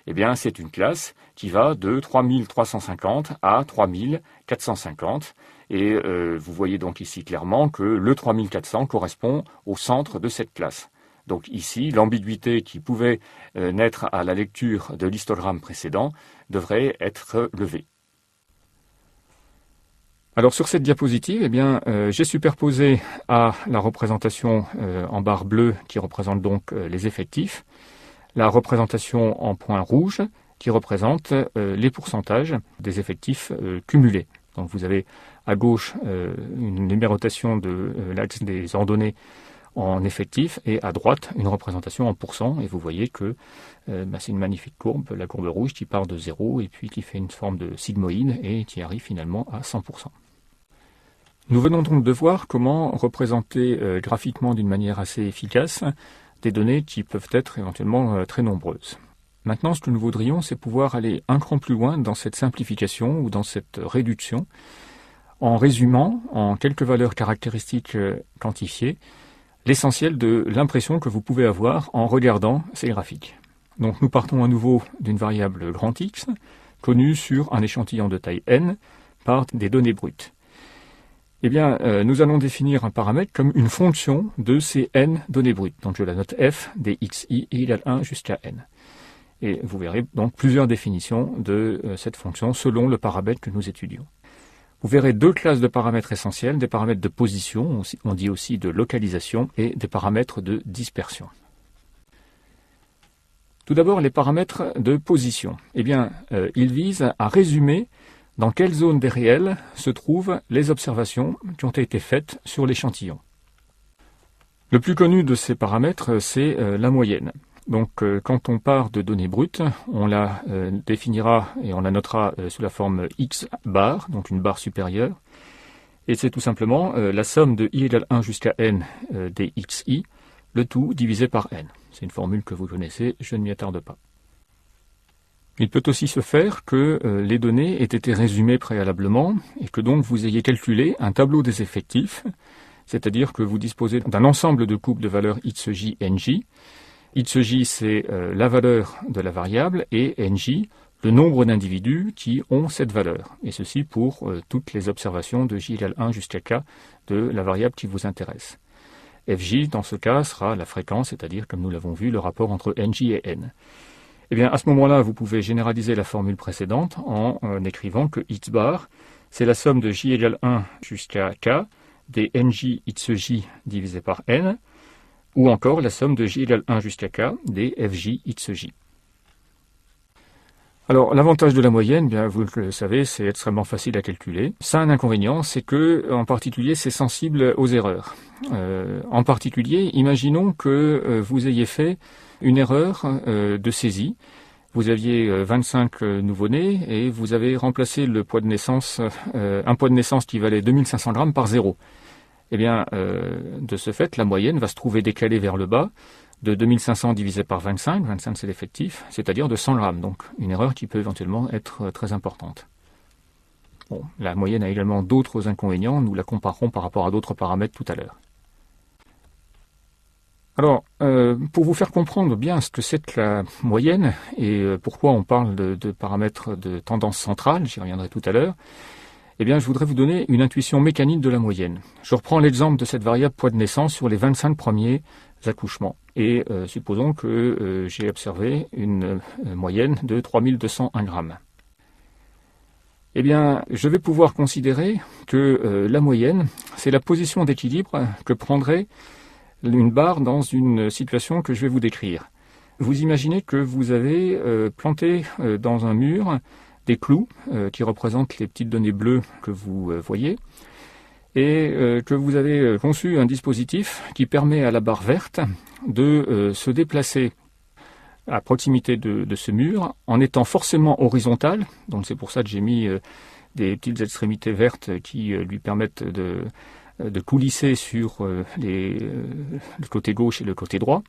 eh bien, c'est une classe qui va de 3350 à 3450. Et vous voyez donc ici clairement que le 3400 correspond au centre de cette classe. Donc ici, l'ambiguïté qui pouvait naître à la lecture de l'histogramme précédent devrait être levée. Alors sur cette diapositive, eh bien, j'ai superposé à la représentation en barre bleue qui représente donc les effectifs, la représentation en point rouge qui représente les pourcentages des effectifs cumulés. Donc vous avez à gauche une numérotation de l'axe des ordonnées en effectifs et à droite une représentation en pourcents. Et vous voyez que c'est une magnifique courbe, la courbe rouge qui part de 0 et puis qui fait une forme de sigmoïde et qui arrive finalement à 100%. Nous venons donc de voir comment représenter graphiquement d'une manière assez efficace des données qui peuvent être éventuellement très nombreuses. Maintenant, ce que nous voudrions, c'est pouvoir aller un cran plus loin dans cette simplification ou dans cette réduction, en résumant en quelques valeurs caractéristiques quantifiées l'essentiel de l'impression que vous pouvez avoir en regardant ces graphiques. Donc nous partons à nouveau d'une variable grand X, connue sur un échantillon de taille n par des données brutes. Eh bien, nous allons définir un paramètre comme une fonction de ces n données brutes. Donc je la note f des xi égale 1 jusqu'à n. Et vous verrez donc plusieurs définitions de cette fonction selon le paramètre que nous étudions. Vous verrez deux classes de paramètres essentiels, des paramètres de position, on dit aussi de localisation, et des paramètres de dispersion. Tout d'abord, les paramètres de position. Eh bien, ils visent à résumer dans quelle zone des réels se trouvent les observations qui ont été faites sur l'échantillon. Le plus connu de ces paramètres, c'est la moyenne. Donc quand on part de données brutes, on la définira et on la notera sous la forme x bar, donc une barre supérieure. Et c'est tout simplement la somme de i égale 1 jusqu'à n des xi, le tout divisé par n. C'est une formule que vous connaissez, je ne m'y attarde pas. Il peut aussi se faire que les données aient été résumées préalablement et que donc vous ayez calculé un tableau des effectifs, c'est-à-dire que vous disposez d'un ensemble de coupes de valeurs xj, nj. xj, c'est la valeur de la variable et nj, le nombre d'individus qui ont cette valeur. Et ceci pour toutes les observations de j égale 1 jusqu'à k de la variable qui vous intéresse. Fj, dans ce cas, sera la fréquence, c'est-à-dire, comme nous l'avons vu, le rapport entre nj et n. Eh bien, à ce moment-là, vous pouvez généraliser la formule précédente en écrivant que x bar, c'est la somme de j égale 1 jusqu'à k des nj xj divisé par n, ou encore la somme de j égale 1 jusqu'à k des fj xj. Alors, l'avantage de la moyenne, bien, vous le savez, c'est extrêmement facile à calculer. Ça a un inconvénient, c'est que, en particulier, c'est sensible aux erreurs. En particulier, imaginons que vous ayez fait une erreur de saisie. Vous aviez 25 nouveau-nés et vous avez remplacé le poids de naissance, un poids de naissance qui valait 2500 grammes par 0. Eh bien, de ce fait, la moyenne va se trouver décalée vers le bas de 2500 divisé par 25, 25 c'est l'effectif, c'est-à-dire de 100 grammes. Donc, une erreur qui peut éventuellement être très importante. Bon, la moyenne a également d'autres inconvénients, nous la comparerons par rapport à d'autres paramètres tout à l'heure. Alors, pour vous faire comprendre bien ce que c'est que la moyenne et pourquoi on parle de paramètres de tendance centrale, j'y reviendrai tout à l'heure, eh bien, je voudrais vous donner une intuition mécanique de la moyenne. Je reprends l'exemple de cette variable poids de naissance sur les 25 premiers accouchements. Et supposons que j'ai observé une moyenne de 3201 grammes. Eh bien, je vais pouvoir considérer que la moyenne, c'est la position d'équilibre que prendrait une barre dans une situation que je vais vous décrire. Vous imaginez que vous avez planté dans un mur des clous qui représentent les petites données bleues que vous voyez, et que vous avez conçu un dispositif qui permet à la barre verte de se déplacer à proximité de ce mur en étant forcément horizontale. Donc c'est pour ça que j'ai mis des petites extrémités vertes qui lui permettent de coulisser sur le côté gauche et le côté droit.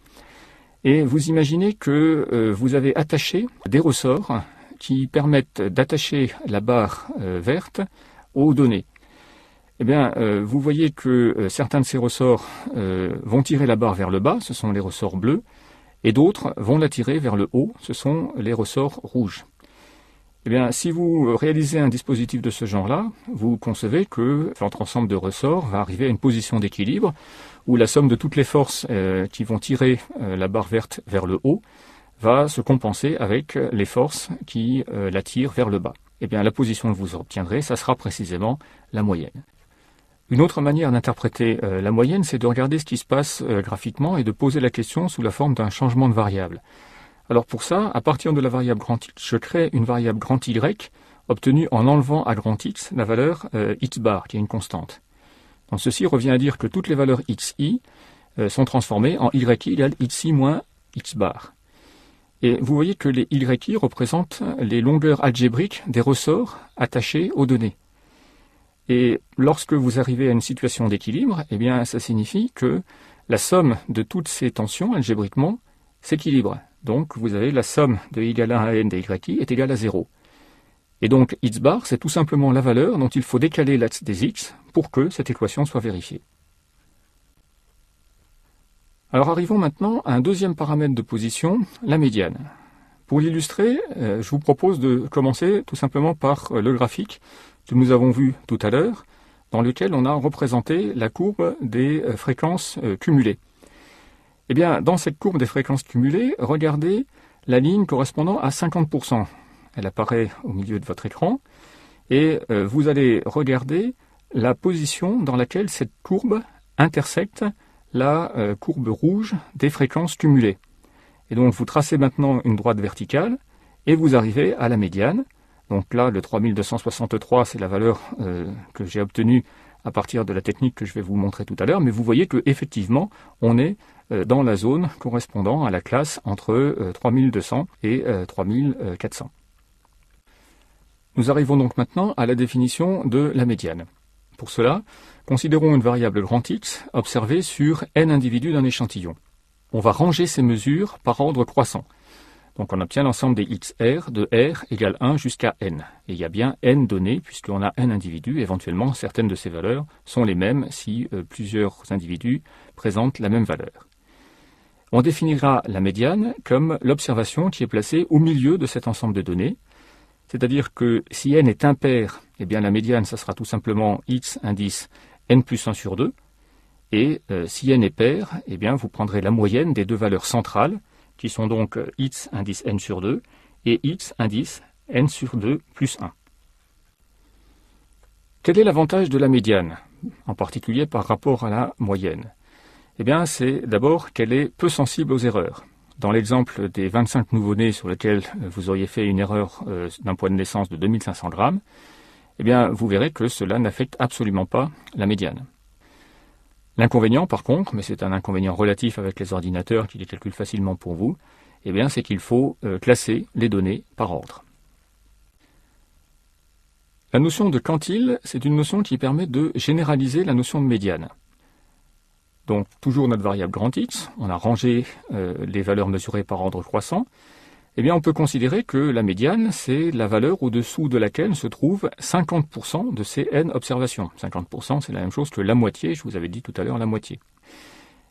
Et vous imaginez que vous avez attaché des ressorts qui permettent d'attacher la barre verte aux données. Eh bien, vous voyez que certains de ces ressorts vont tirer la barre vers le bas, ce sont les ressorts bleus, et d'autres vont la tirer vers le haut, ce sont les ressorts rouges. Eh bien, si vous réalisez un dispositif de ce genre-là, vous concevez que votre ensemble de ressorts va arriver à une position d'équilibre où la somme de toutes les forces qui vont tirer la barre verte vers le haut va se compenser avec les forces qui la tirent vers le bas. Eh bien, la position que vous obtiendrez, ça sera précisément la moyenne. Une autre manière d'interpréter la moyenne, c'est de regarder ce qui se passe graphiquement et de poser la question sous la forme d'un changement de variable. Alors pour ça, à partir de la variable grand X, je crée une variable grand Y obtenue en enlevant à grand X la valeur x bar, qui est une constante. Donc ceci revient à dire que toutes les valeurs xi sont transformées en yi égale xi moins x bar. Et vous voyez que les yi représentent les longueurs algébriques des ressorts attachés aux données. Et lorsque vous arrivez à une situation d'équilibre, eh bien, ça signifie que la somme de toutes ces tensions, algébriquement, s'équilibre. Donc, vous avez la somme de y égale 1 à n de yi est égale à 0. Et donc, x bar, c'est tout simplement la valeur dont il faut décaler l'axe des x pour que cette équation soit vérifiée. Alors, arrivons maintenant à un deuxième paramètre de position, la médiane. Pour l'illustrer, je vous propose de commencer tout simplement par le graphique que nous avons vu tout à l'heure, dans lequel on a représenté la courbe des fréquences cumulées. Eh bien, dans cette courbe des fréquences cumulées, regardez la ligne correspondant à 50%. Elle apparaît au milieu de votre écran, et vous allez regarder la position dans laquelle cette courbe intersecte la courbe rouge des fréquences cumulées. Et donc, vous tracez maintenant une droite verticale, et vous arrivez à la médiane. Donc là, le 3263, c'est la valeur que j'ai obtenue à partir de la technique que je vais vous montrer tout à l'heure, mais vous voyez qu'effectivement, on est dans la zone correspondant à la classe entre 3200 et 3400. Nous arrivons donc maintenant à la définition de la médiane. Pour cela, considérons une variable grand X observée sur n individus d'un échantillon. On va ranger ces mesures par ordre croissant. Donc on obtient l'ensemble des xr de r égale 1 jusqu'à n. Et il y a bien n données, puisqu'on a n individus. Éventuellement, certaines de ces valeurs sont les mêmes si plusieurs individus présentent la même valeur. On définira la médiane comme l'observation qui est placée au milieu de cet ensemble de données. C'est-à-dire que si n est impair, eh bien la médiane, ça sera tout simplement x indice n plus 1 sur 2. Et si n est pair, eh bien vous prendrez la moyenne des deux valeurs centrales, qui sont donc x indice n sur 2 et x indice n sur 2 plus 1. Quel est l'avantage de la médiane, en particulier par rapport à la moyenne? Eh bien, c'est d'abord qu'elle est peu sensible aux erreurs. Dans l'exemple des 25 nouveau-nés sur lesquels vous auriez fait une erreur d'un poids de naissance de 2500 grammes, eh bien, vous verrez que cela n'affecte absolument pas la médiane. L'inconvénient, par contre, mais c'est un inconvénient relatif avec les ordinateurs qui les calculent facilement pour vous, eh bien, c'est qu'il faut classer les données par ordre. La notion de quantile, c'est une notion qui permet de généraliser la notion de médiane. Donc, toujours notre variable grand X, on a rangé les valeurs mesurées par ordre croissant, eh bien, on peut considérer que la médiane, c'est la valeur au-dessous de laquelle se trouve 50% de ces n observations. 50%, c'est la même chose que la moitié, je vous avais dit tout à l'heure la moitié.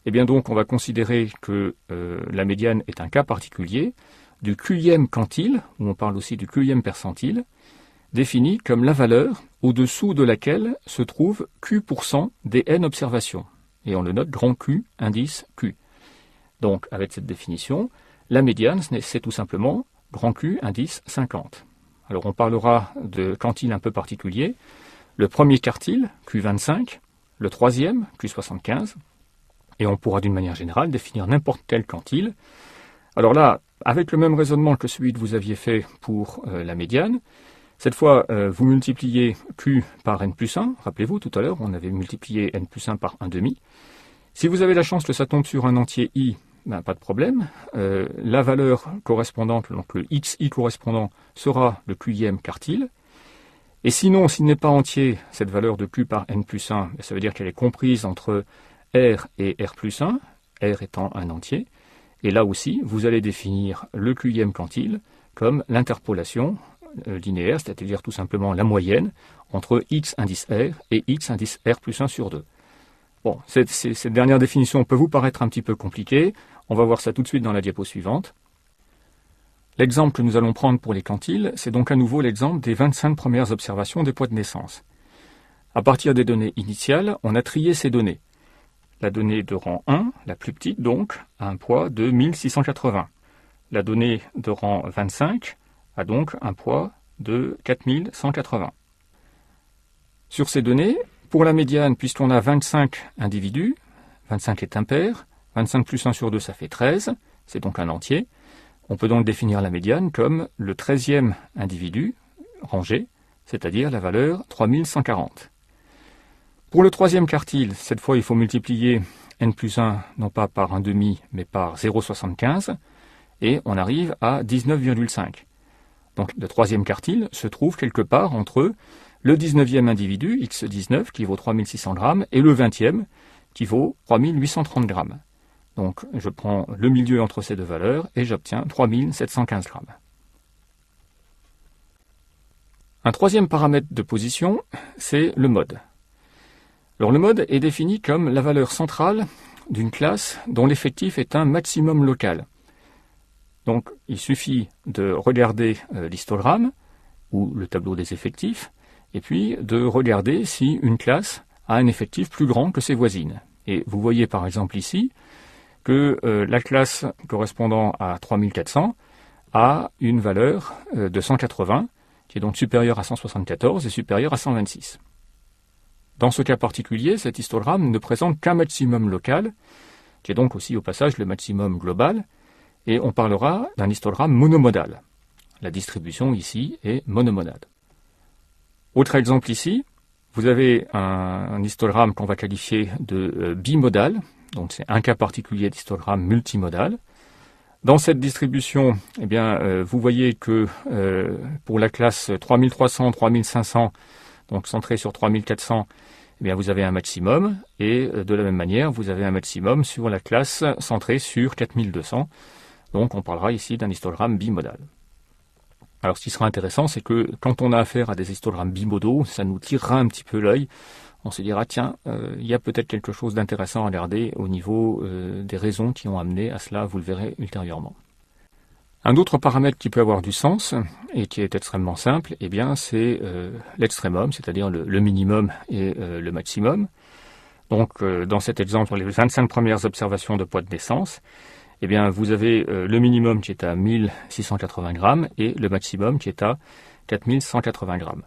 Eh bien donc, on va considérer que la médiane est un cas particulier du Qième quantile, où on parle aussi du Qième percentile, défini comme la valeur au-dessous de laquelle se trouve Q% des n observations. Et on le note grand Q, indice Q. Donc, avec cette définition, la médiane, c'est tout simplement grand Q, indice 50. Alors, on parlera de quantiles un peu particuliers. Le premier quartile, Q25, le troisième, Q75, et on pourra d'une manière générale définir n'importe quel quantile Alors là, avec le même raisonnement que celui que vous aviez fait pour la médiane, cette fois, vous multipliez Q par n plus 1. Rappelez-vous, tout à l'heure, on avait multiplié n plus 1 par 1/2. Si vous avez la chance que ça tombe sur un entier i, ben, pas de problème. La valeur correspondante, donc le xi correspondant, sera le qième quartile. Et sinon, s'il n'est pas entier, cette valeur de q par n plus 1, ça veut dire qu'elle est comprise entre r et r plus 1, r étant un entier. Et là aussi, vous allez définir le qième quantile comme l'interpolation linéaire, c'est-à-dire tout simplement la moyenne entre x indice r et x indice r plus 1 sur 2. Bon, cette dernière définition peut vous paraître un petit peu compliquée. On va voir ça tout de suite dans la diapo suivante. L'exemple que nous allons prendre pour les quantiles, c'est donc à nouveau l'exemple des 25 premières observations des poids de naissance. À partir des données initiales, on a trié ces données. La donnée de rang 1, la plus petite donc, a un poids de 1680. La donnée de rang 25 a donc un poids de 4180. Sur ces données, pour la médiane, puisqu'on a 25 individus, 25 est impair, 25 plus 1 sur 2, ça fait 13, c'est donc un entier. On peut donc définir la médiane comme le 13e individu rangé, c'est-à-dire la valeur 3140. Pour le troisième quartile, cette fois il faut multiplier n plus 1, non pas par 1/2, mais par 0,75, et on arrive à 19,5. Donc le troisième quartile se trouve quelque part entre le 19e individu, x19, qui vaut 3600 grammes, et le 20e, qui vaut 3830 grammes. Donc je prends le milieu entre ces deux valeurs et j'obtiens 3715 grammes. Un troisième paramètre de position, c'est le mode. Alors le mode est défini comme la valeur centrale d'une classe dont l'effectif est un maximum local. Donc il suffit de regarder l'histogramme ou le tableau des effectifs et puis de regarder si une classe a un effectif plus grand que ses voisines. Et vous voyez par exemple ici que la classe correspondant à 3400 a une valeur de 180, qui est donc supérieure à 174 et supérieure à 126. Dans ce cas particulier, cet histogramme ne présente qu'un maximum local, qui est donc aussi au passage le maximum global, et on parlera d'un histogramme monomodal. La distribution ici est monomodale. Autre exemple ici, vous avez un histogramme qu'on va qualifier de bimodal, donc c'est un cas particulier d'histogramme multimodal. Dans cette distribution, eh bien, vous voyez que pour la classe 3300, 3500, donc centrée sur 3400, eh bien, vous avez un maximum, et de la même manière, vous avez un maximum sur la classe centrée sur 4200. Donc on parlera ici d'un histogramme bimodal. Alors ce qui sera intéressant, c'est que quand on a affaire à des histogrammes bimodaux, ça nous tirera un petit peu l'œil. On se dira, tiens, il y a peut-être quelque chose d'intéressant à regarder au niveau des raisons qui ont amené à cela, vous le verrez ultérieurement. Un autre paramètre qui peut avoir du sens, et qui est extrêmement simple, eh bien, c'est l'extrémum, c'est-à-dire le minimum et le maximum. Donc, dans cet exemple, sur les 25 premières observations de poids de naissance, eh bien, vous avez le minimum qui est à 1680 grammes et le maximum qui est à 4180 grammes.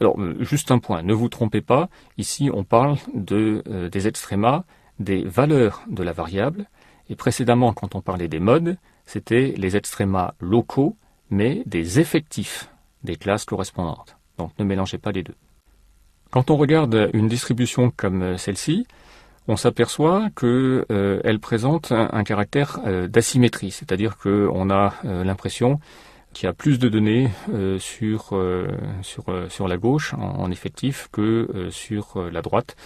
Alors, juste un point, ne vous trompez pas, ici on parle des extrémas, des valeurs de la variable, et précédemment, quand on parlait des modes, c'était les extrémas locaux, mais des effectifs des classes correspondantes. Donc ne mélangez pas les deux. Quand on regarde une distribution comme celle-ci, on s'aperçoit qu'elle présente un caractère d'asymétrie, c'est-à-dire qu'on a l'impression qu'il y a plus de données sur la gauche en effectif que sur la droite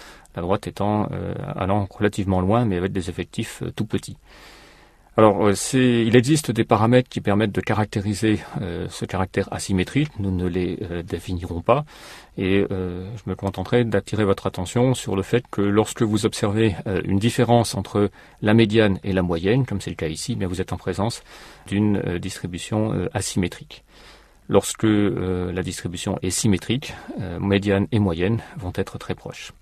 étant allant relativement loin mais avec des effectifs tout petits. Alors, il existe des paramètres qui permettent de caractériser ce caractère asymétrique. Nous ne les définirons pas. Et je me contenterai d'attirer votre attention sur le fait que lorsque vous observez une différence entre la médiane et la moyenne, comme c'est le cas ici, bien vous êtes en présence d'une distribution asymétrique. Lorsque la distribution est symétrique, médiane et moyenne vont être très proches.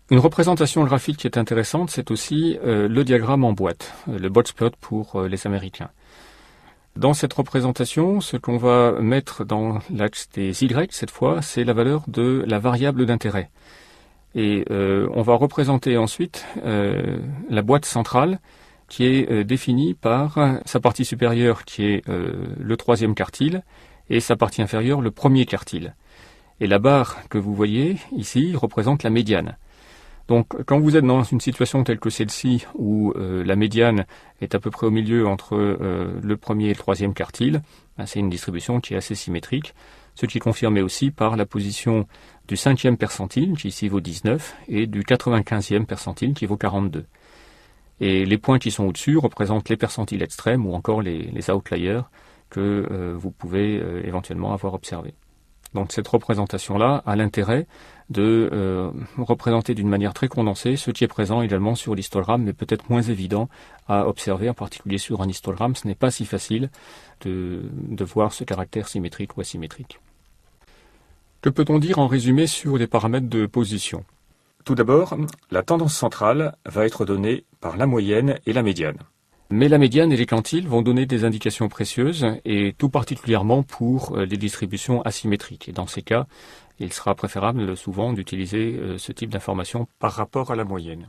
Une représentation graphique qui est intéressante, c'est aussi le diagramme en boîte, le box-plot pour les Américains. Dans cette représentation, ce qu'on va mettre dans l'axe des Y, cette fois, c'est la valeur de la variable d'intérêt. Et on va représenter ensuite la boîte centrale qui est définie par sa partie supérieure qui est le troisième quartile et sa partie inférieure le premier quartile. Et la barre que vous voyez ici représente la médiane. Donc quand vous êtes dans une situation telle que celle-ci où la médiane est à peu près au milieu entre le premier et le troisième quartile, c'est une distribution qui est assez symétrique, ce qui est confirmé aussi par la position du 5e percentile qui ici vaut 19 et du 95e percentile qui vaut 42. Et les points qui sont au-dessus représentent les percentiles extrêmes ou encore les outliers que vous pouvez éventuellement avoir observés. Donc cette représentation-là a l'intérêt de représenter d'une manière très condensée ce qui est présent également sur l'histogramme, mais peut-être moins évident à observer, en particulier sur un histogramme. Ce n'est pas si facile de voir ce caractère symétrique ou asymétrique. Que peut-on dire en résumé sur les paramètres de position ? Tout d'abord, la tendance centrale va être donnée par la moyenne et la médiane. Mais la médiane et les quantiles vont donner des indications précieuses, et tout particulièrement pour les distributions asymétriques. Et dans ces cas, il sera préférable souvent d'utiliser ce type d'information par rapport à la moyenne,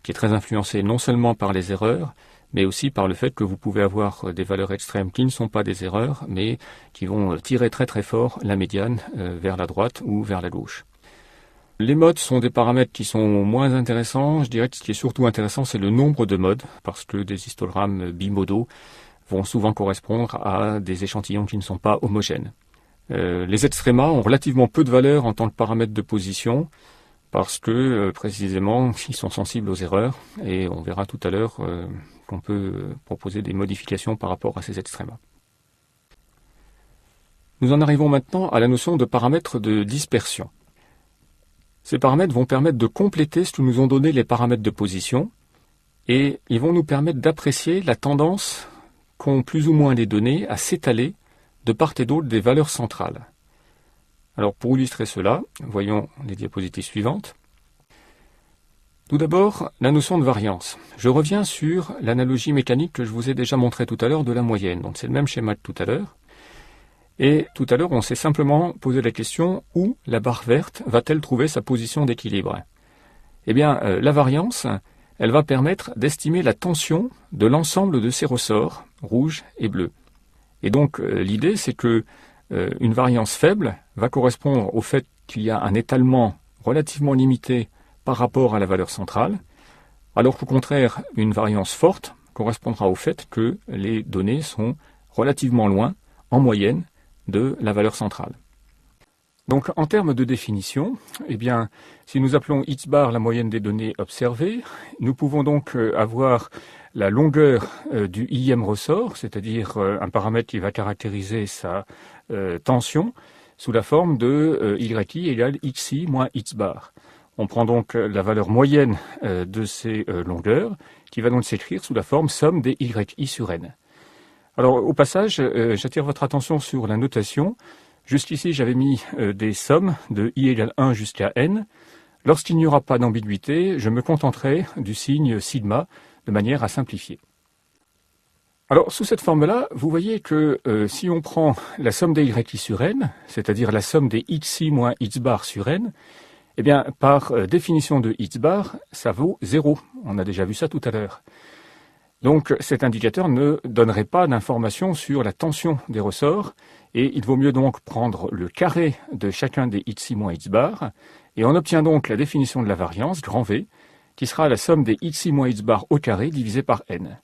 qui est très influencée non seulement par les erreurs, mais aussi par le fait que vous pouvez avoir des valeurs extrêmes qui ne sont pas des erreurs, mais qui vont tirer très très fort la médiane vers la droite ou vers la gauche. Les modes sont des paramètres qui sont moins intéressants. Je dirais que ce qui est surtout intéressant, c'est le nombre de modes, parce que des histogrammes bimodaux vont souvent correspondre à des échantillons qui ne sont pas homogènes. Les extrémas ont relativement peu de valeur en tant que paramètres de position, parce que précisément, ils sont sensibles aux erreurs, et on verra tout à l'heure qu'on peut proposer des modifications par rapport à ces extrémas. Nous en arrivons maintenant à la notion de paramètres de dispersion. Ces paramètres vont permettre de compléter ce que nous ont donné les paramètres de position, et ils vont nous permettre d'apprécier la tendance qu'ont plus ou moins les données à s'étaler de part et d'autre des valeurs centrales. Alors pour illustrer cela, voyons les diapositives suivantes. Tout d'abord, la notion de variance. Je reviens sur l'analogie mécanique que je vous ai déjà montrée tout à l'heure de la moyenne. Donc c'est le même schéma que tout à l'heure. Et tout à l'heure, on s'est simplement posé la question où la barre verte va-t-elle trouver sa position d'équilibre ? Eh bien, la variance, elle va permettre d'estimer la tension de l'ensemble de ces ressorts, rouge et bleu. Et donc, l'idée, c'est que une variance faible va correspondre au fait qu'il y a un étalement relativement limité par rapport à la valeur centrale, alors qu'au contraire, une variance forte correspondra au fait que les données sont relativement loin, en moyenne, de la valeur centrale. Donc en termes de définition, eh bien, si nous appelons x bar la moyenne des données observées, nous pouvons donc avoir la longueur du ième ressort, c'est-à-dire un paramètre qui va caractériser sa tension, sous la forme de yi égale xi moins x bar. On prend donc la valeur moyenne de ces longueurs, qui va donc s'écrire sous la forme somme des yi sur n. Alors au passage, j'attire votre attention sur la notation. Jusqu'ici, j'avais mis des sommes de i égale 1 jusqu'à n. Lorsqu'il n'y aura pas d'ambiguïté, je me contenterai du signe sigma de manière à simplifier. Alors sous cette forme-là, vous voyez que si on prend la somme des yi sur n, c'est-à-dire la somme des xi moins x bar sur n, eh bien par définition de x bar, ça vaut 0. On a déjà vu ça tout à l'heure. Donc cet indicateur ne donnerait pas d'informations sur la tension des ressorts, et il vaut mieux donc prendre le carré de chacun des xi moins x bar, et on obtient donc la définition de la variance, grand V, qui sera la somme des xi moins x bar au carré divisé par n.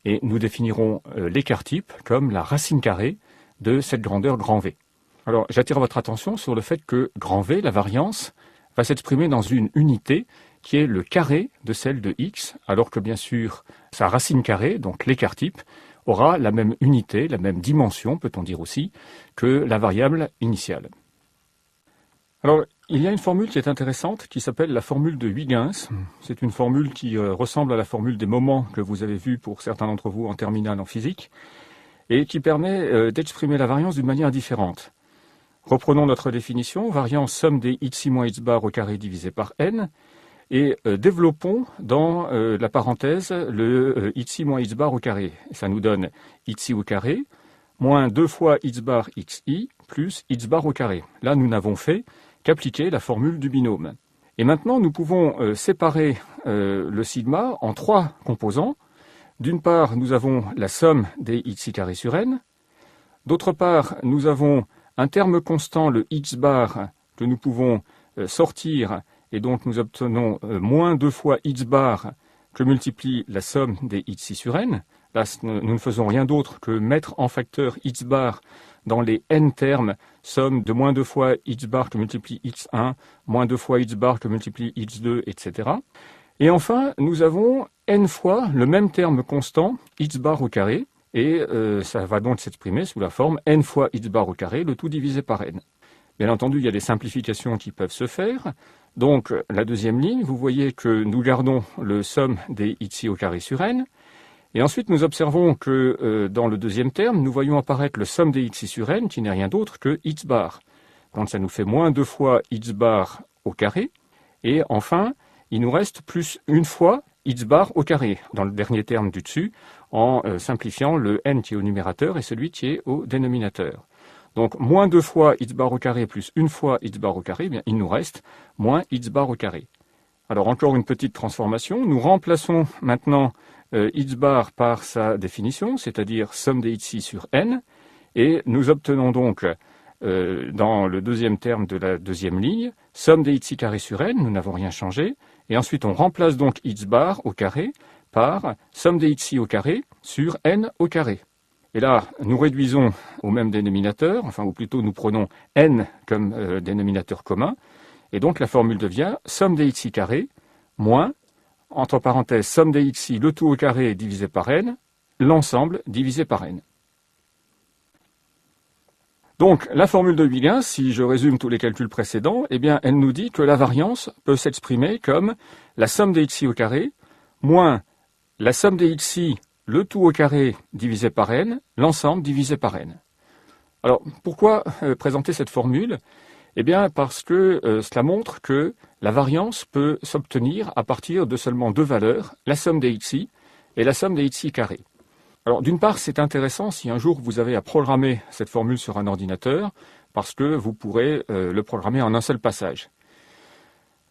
Et nous définirons l'écart type comme la racine carrée de cette grandeur grand V. Alors j'attire votre attention sur le fait que grand V, la variance, va s'exprimer dans une unité qui est le carré de celle de x, alors que bien sûr sa racine carrée, donc l'écart type, aura la même unité, la même dimension, peut-on dire aussi, que la variable initiale. Alors, il y a une formule qui est intéressante, qui s'appelle la formule de Huygens. C'est une formule qui ressemble à la formule des moments que vous avez vue pour certains d'entre vous en terminale en physique, et qui permet d'exprimer la variance d'une manière différente. Reprenons notre définition, variance somme des xi moins x bar au carré divisé par n, et développons dans la parenthèse le xi moins x bar au carré. Ça nous donne xi au carré, moins 2 fois x bar xi, plus x bar au carré. Là, nous n'avons fait qu'appliquer la formule du binôme. Et maintenant, nous pouvons séparer le sigma en 3 composants. D'une part, nous avons la somme des xi carré sur n. D'autre part, nous avons un terme constant, le x bar, que nous pouvons sortir, et donc nous obtenons moins 2 fois x bar que multiplie la somme des xi sur n. Là, nous ne faisons rien d'autre que mettre en facteur x bar dans les n termes, somme de moins 2 fois x bar que multiplie x1, moins 2 fois x bar que multiplie x2, etc. Et enfin, nous avons n fois le même terme constant, x bar au carré, et ça va donc s'exprimer sous la forme n fois x bar au carré, le tout divisé par n. Bien entendu, il y a des simplifications qui peuvent se faire. Donc, la deuxième ligne, vous voyez que nous gardons le somme des xi au carré sur n. Et ensuite, nous observons que dans le deuxième terme, nous voyons apparaître le somme des xi sur n, qui n'est rien d'autre que x bar. Donc, ça nous fait moins 2 fois x bar au carré. Et enfin, il nous reste plus une fois x bar au carré, dans le dernier terme du dessus, en simplifiant le n qui est au numérateur et celui qui est au dénominateur. Donc, moins 2 fois x bar au carré plus une fois x bar au carré, eh bien, il nous reste moins x bar au carré. Alors, encore une petite transformation. Nous remplaçons maintenant x bar par sa définition, c'est-à-dire somme des xi sur n, et nous obtenons donc, dans le deuxième terme de la deuxième ligne, somme des xi carré sur n, nous n'avons rien changé, et ensuite on remplace donc x bar au carré par somme des xi au carré sur n au carré. Et là, nous réduisons au même dénominateur, enfin, ou plutôt nous prenons n comme dénominateur commun, et donc la formule devient somme des xi carré moins, entre parenthèses, somme des xi, le tout au carré divisé par n, l'ensemble divisé par n. Donc, la formule de Huygens, si je résume tous les calculs précédents, eh bien, elle nous dit que la variance peut s'exprimer comme la somme des xi au carré moins la somme des xi, le tout au carré divisé par n, l'ensemble divisé par n. Alors, pourquoi présenter cette formule ? Eh bien, parce que cela montre que la variance peut s'obtenir à partir de seulement deux valeurs, la somme des xi et la somme des xi carré. Alors, d'une part, c'est intéressant si un jour vous avez à programmer cette formule sur un ordinateur, parce que vous pourrez le programmer en un seul passage.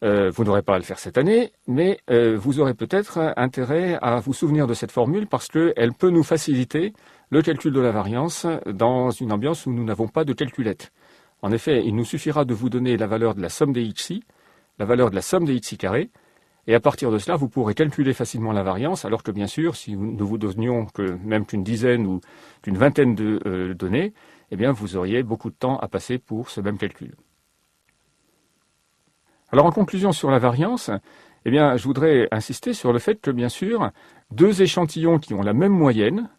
Vous n'aurez pas à le faire cette année, mais vous aurez peut-être intérêt à vous souvenir de cette formule parce qu'elle peut nous faciliter le calcul de la variance dans une ambiance où nous n'avons pas de calculette. En effet, il nous suffira de vous donner la valeur de la somme des xi, la valeur de la somme des xi carré, et à partir de cela, vous pourrez calculer facilement la variance, alors que bien sûr, si nous vous donnions même qu'une dizaine ou qu'une vingtaine de données, eh bien, vous auriez beaucoup de temps à passer pour ce même calcul. Alors, en conclusion sur la variance, eh bien, je voudrais insister sur le fait que, bien sûr, deux échantillons qui ont la même moyenne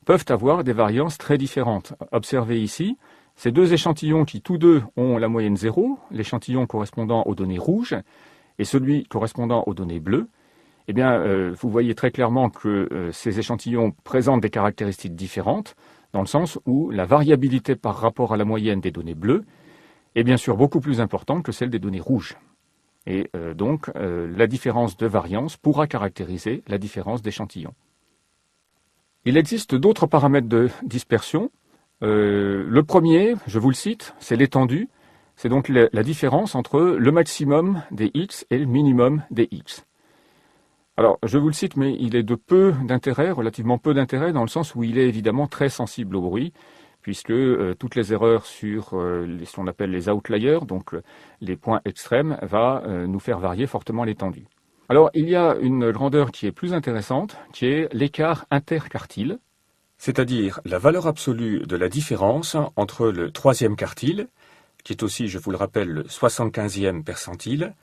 peuvent avoir des variances très différentes. Observez ici, ces deux échantillons qui tous deux ont la moyenne 0, l'échantillon correspondant aux données rouges et celui correspondant aux données bleues, eh bien, vous voyez très clairement que ces échantillons présentent des caractéristiques différentes, dans le sens où la variabilité par rapport à la moyenne des données bleues est bien sûr beaucoup plus importante que celle des données rouges. Et donc, la différence de variance pourra caractériser la différence d'échantillons. Il existe d'autres paramètres de dispersion. Le premier, je vous le cite, c'est l'étendue. C'est donc la différence entre le maximum des x et le minimum des x. Alors, je vous le cite, mais il est de peu d'intérêt, relativement peu d'intérêt, dans le sens où il est évidemment très sensible au bruit, puisque toutes les erreurs sur ce qu'on appelle les outliers, donc les points extrêmes, va nous faire varier fortement l'étendue. Alors, il y a une grandeur qui est plus intéressante, qui est l'écart interquartile, c'est-à-dire la valeur absolue de la différence entre le troisième quartile, qui est aussi, je vous le rappelle, le 75e percentile,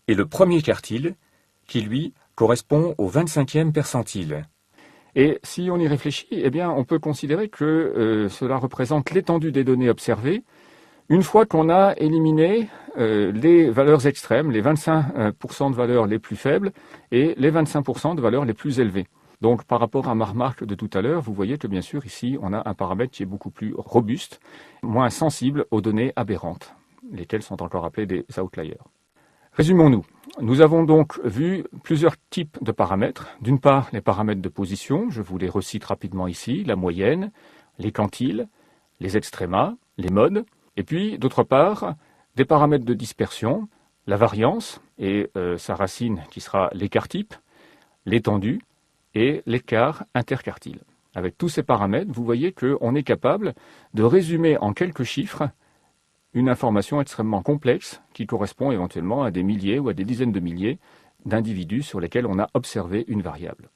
et le premier quartile, qui, lui, correspond au 25e percentile. Et si on y réfléchit, eh bien, on peut considérer que cela représente l'étendue des données observées une fois qu'on a éliminé les valeurs extrêmes, les 25% de valeurs les plus faibles et les 25% de valeurs les plus élevées. Donc, par rapport à ma remarque de tout à l'heure, vous voyez que bien sûr, ici, on a un paramètre qui est beaucoup plus robuste, moins sensible aux données aberrantes, lesquelles sont encore appelées des outliers. Résumons-nous. Nous avons donc vu plusieurs types de paramètres. D'une part, les paramètres de position, je vous les recite rapidement ici, la moyenne, les quantiles, les extrémas, les modes. Et puis, d'autre part, des paramètres de dispersion, la variance et sa racine qui sera l'écart type, l'étendue, et l'écart interquartile. Avec tous ces paramètres, vous voyez qu'on est capable de résumer en quelques chiffres une information extrêmement complexe qui correspond éventuellement à des milliers ou à des dizaines de milliers d'individus sur lesquels on a observé une variable.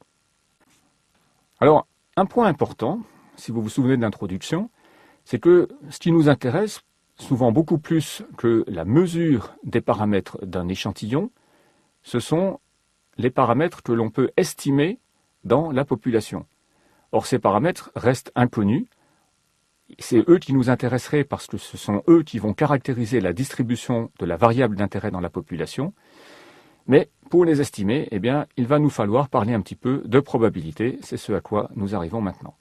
Alors, un point important, si vous vous souvenez de l'introduction, c'est que ce qui nous intéresse, souvent beaucoup plus que la mesure des paramètres d'un échantillon, ce sont les paramètres que l'on peut estimer dans la population. Or, ces paramètres restent inconnus. C'est eux qui nous intéresseraient parce que ce sont eux qui vont caractériser la distribution de la variable d'intérêt dans la population. Mais pour les estimer, eh bien, il va nous falloir parler un petit peu de probabilité. C'est ce à quoi nous arrivons maintenant.